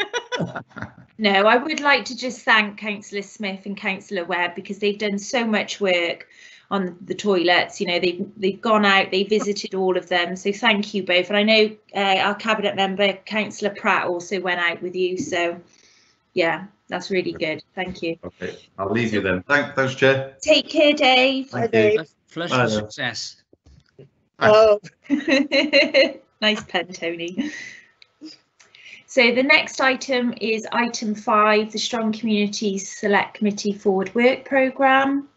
B: No, I would like to just thank Councillor Smith and Councillor Webb because they've done so much work on the toilets. You know, they've gone out, they visited all of them. So thank you both. And I know our cabinet member, Councillor Pratt, also went out with you. So yeah, that's really good. Thank you. Okay,
C: I'll leave you then. Thanks, Chair.
B: Take care, Dave.
C: Bye, Dave.
A: Flush of success.
G: Oh.
B: Nice pen, Tony. So the next item is item 5, the Strong Communities Select Committee Forward Work Programme.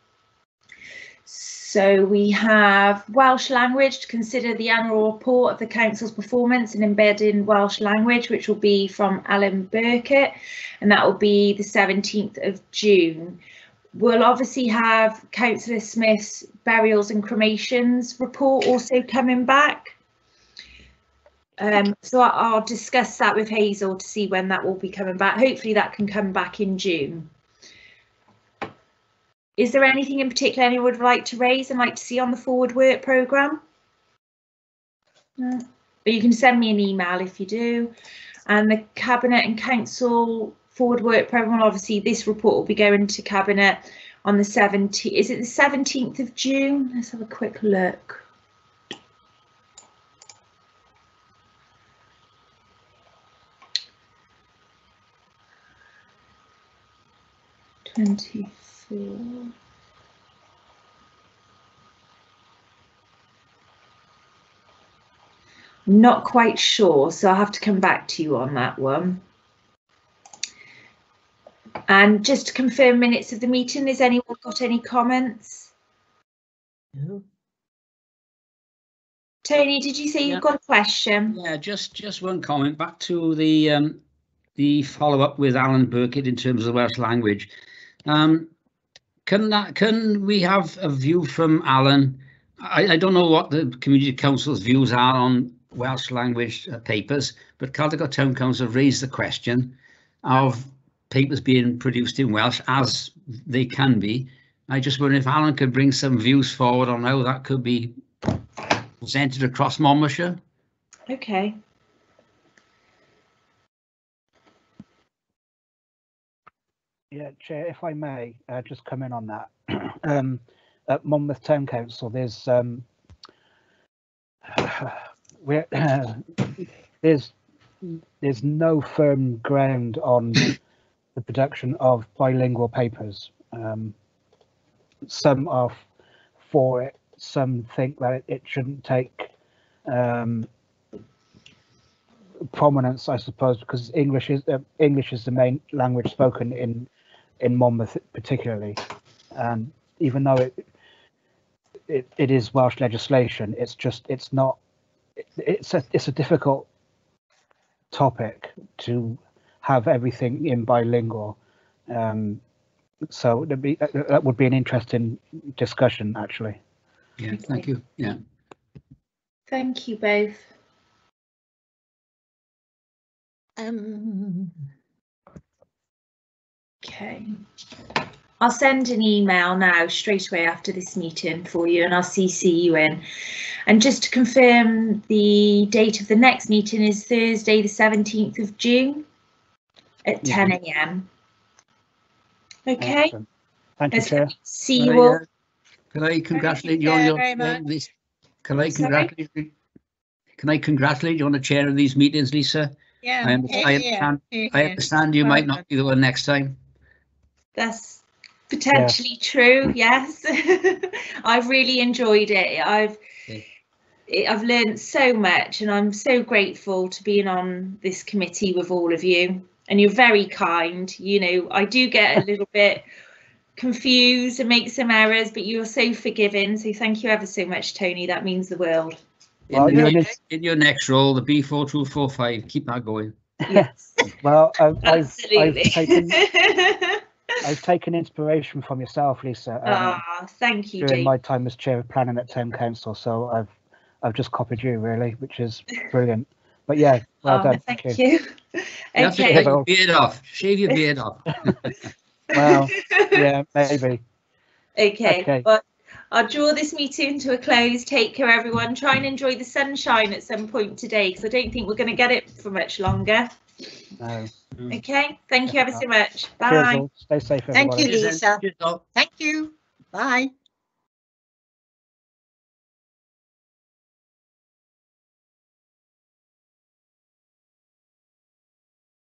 B: So we have Welsh language to consider the annual report of the council's performance in embedding Welsh language, which will be from Alan Burkett, and that will be the 17th of June. We'll obviously have Councillor Smith's burials and cremations report also coming back. So I'll discuss that with Hazel to see when that will be coming back. Hopefully that can come back in June. Is there anything in particular anyone would like to raise and like to see on the forward work programme? No. But you can send me an email if you do. And the Cabinet and Council forward work programme, obviously this report will be going to Cabinet on the 17th. Is it the 17th of June? Let's have a quick look. I'm not quite sure, so I'll have to come back to you on that one. And just to confirm minutes of the meeting, has anyone got any comments?
A: No.
B: Tony, did you say you've got a question?
A: Yeah, just one comment back to the follow-up with Alan Burkett in terms of the Welsh language. Can we have a view from Alan? I don't know what the Community Council's views are on Welsh language papers, but Caldicot Town Council raised the question of papers being produced in Welsh as they can be. I just wonder if Alan could bring some views forward on how that could be presented across Monmouthshire.
B: Okay.
F: Yeah, Chair, if I may, just come in on that. At Monmouth Town Council, there's there's no firm ground on the production of bilingual papers. Some are for it, some think that it shouldn't take prominence, I suppose, because English is the main language spoken in Monmouth particularly, and even though it is Welsh legislation, it's a difficult topic to have everything in bilingual. So that would be an interesting discussion, actually.
A: Yeah, okay. Thank you. Yeah.
B: Thank you both. Okay. I'll send an email now straight away after this meeting for you, and I'll CC you in. And just to confirm, the date of the next meeting is Thursday, the 17th of June at 10 AM. Okay.
F: Excellent. Thank you, Chair.
B: See you all.
A: Can I congratulate you on your Can I congratulate you on the chair of these meetings, Lisa?
E: Yeah.
A: I understand you might not be the one next time.
B: That's potentially true. Yes. I've really enjoyed it. I've learned so much, and I'm so grateful to being on this committee with all of you. And you're very kind. You know, I do get a little bit confuse and make some errors, but you're so forgiving. So thank you ever so much, Tony. That means the world.
F: Well,
A: In your next role, the B4245, keep that going.
B: Yes.
F: Well,
B: Absolutely.
F: I've taken inspiration from yourself, Lisa.
B: Thank you,
F: during
B: Jake.
F: my time as chair of planning at Town Council, so I've just copied you, really, which is brilliant. But yeah, well done.
B: Thank you.
A: You have to
B: Okay.
A: shave your beard off. Shave your beard off.
F: Well, yeah, maybe.
B: Okay. Well, I'll draw this meeting to a close. Take care, everyone. Try and enjoy the sunshine at some point today, because I don't think we're going to get it for much longer.
F: No.
B: Okay. Thank you ever so much.
F: Cheers
B: Bye.
F: all. Stay safe, everybody.
G: Thank you, Lisa.
A: Cheers, all.
G: Thank you. Bye.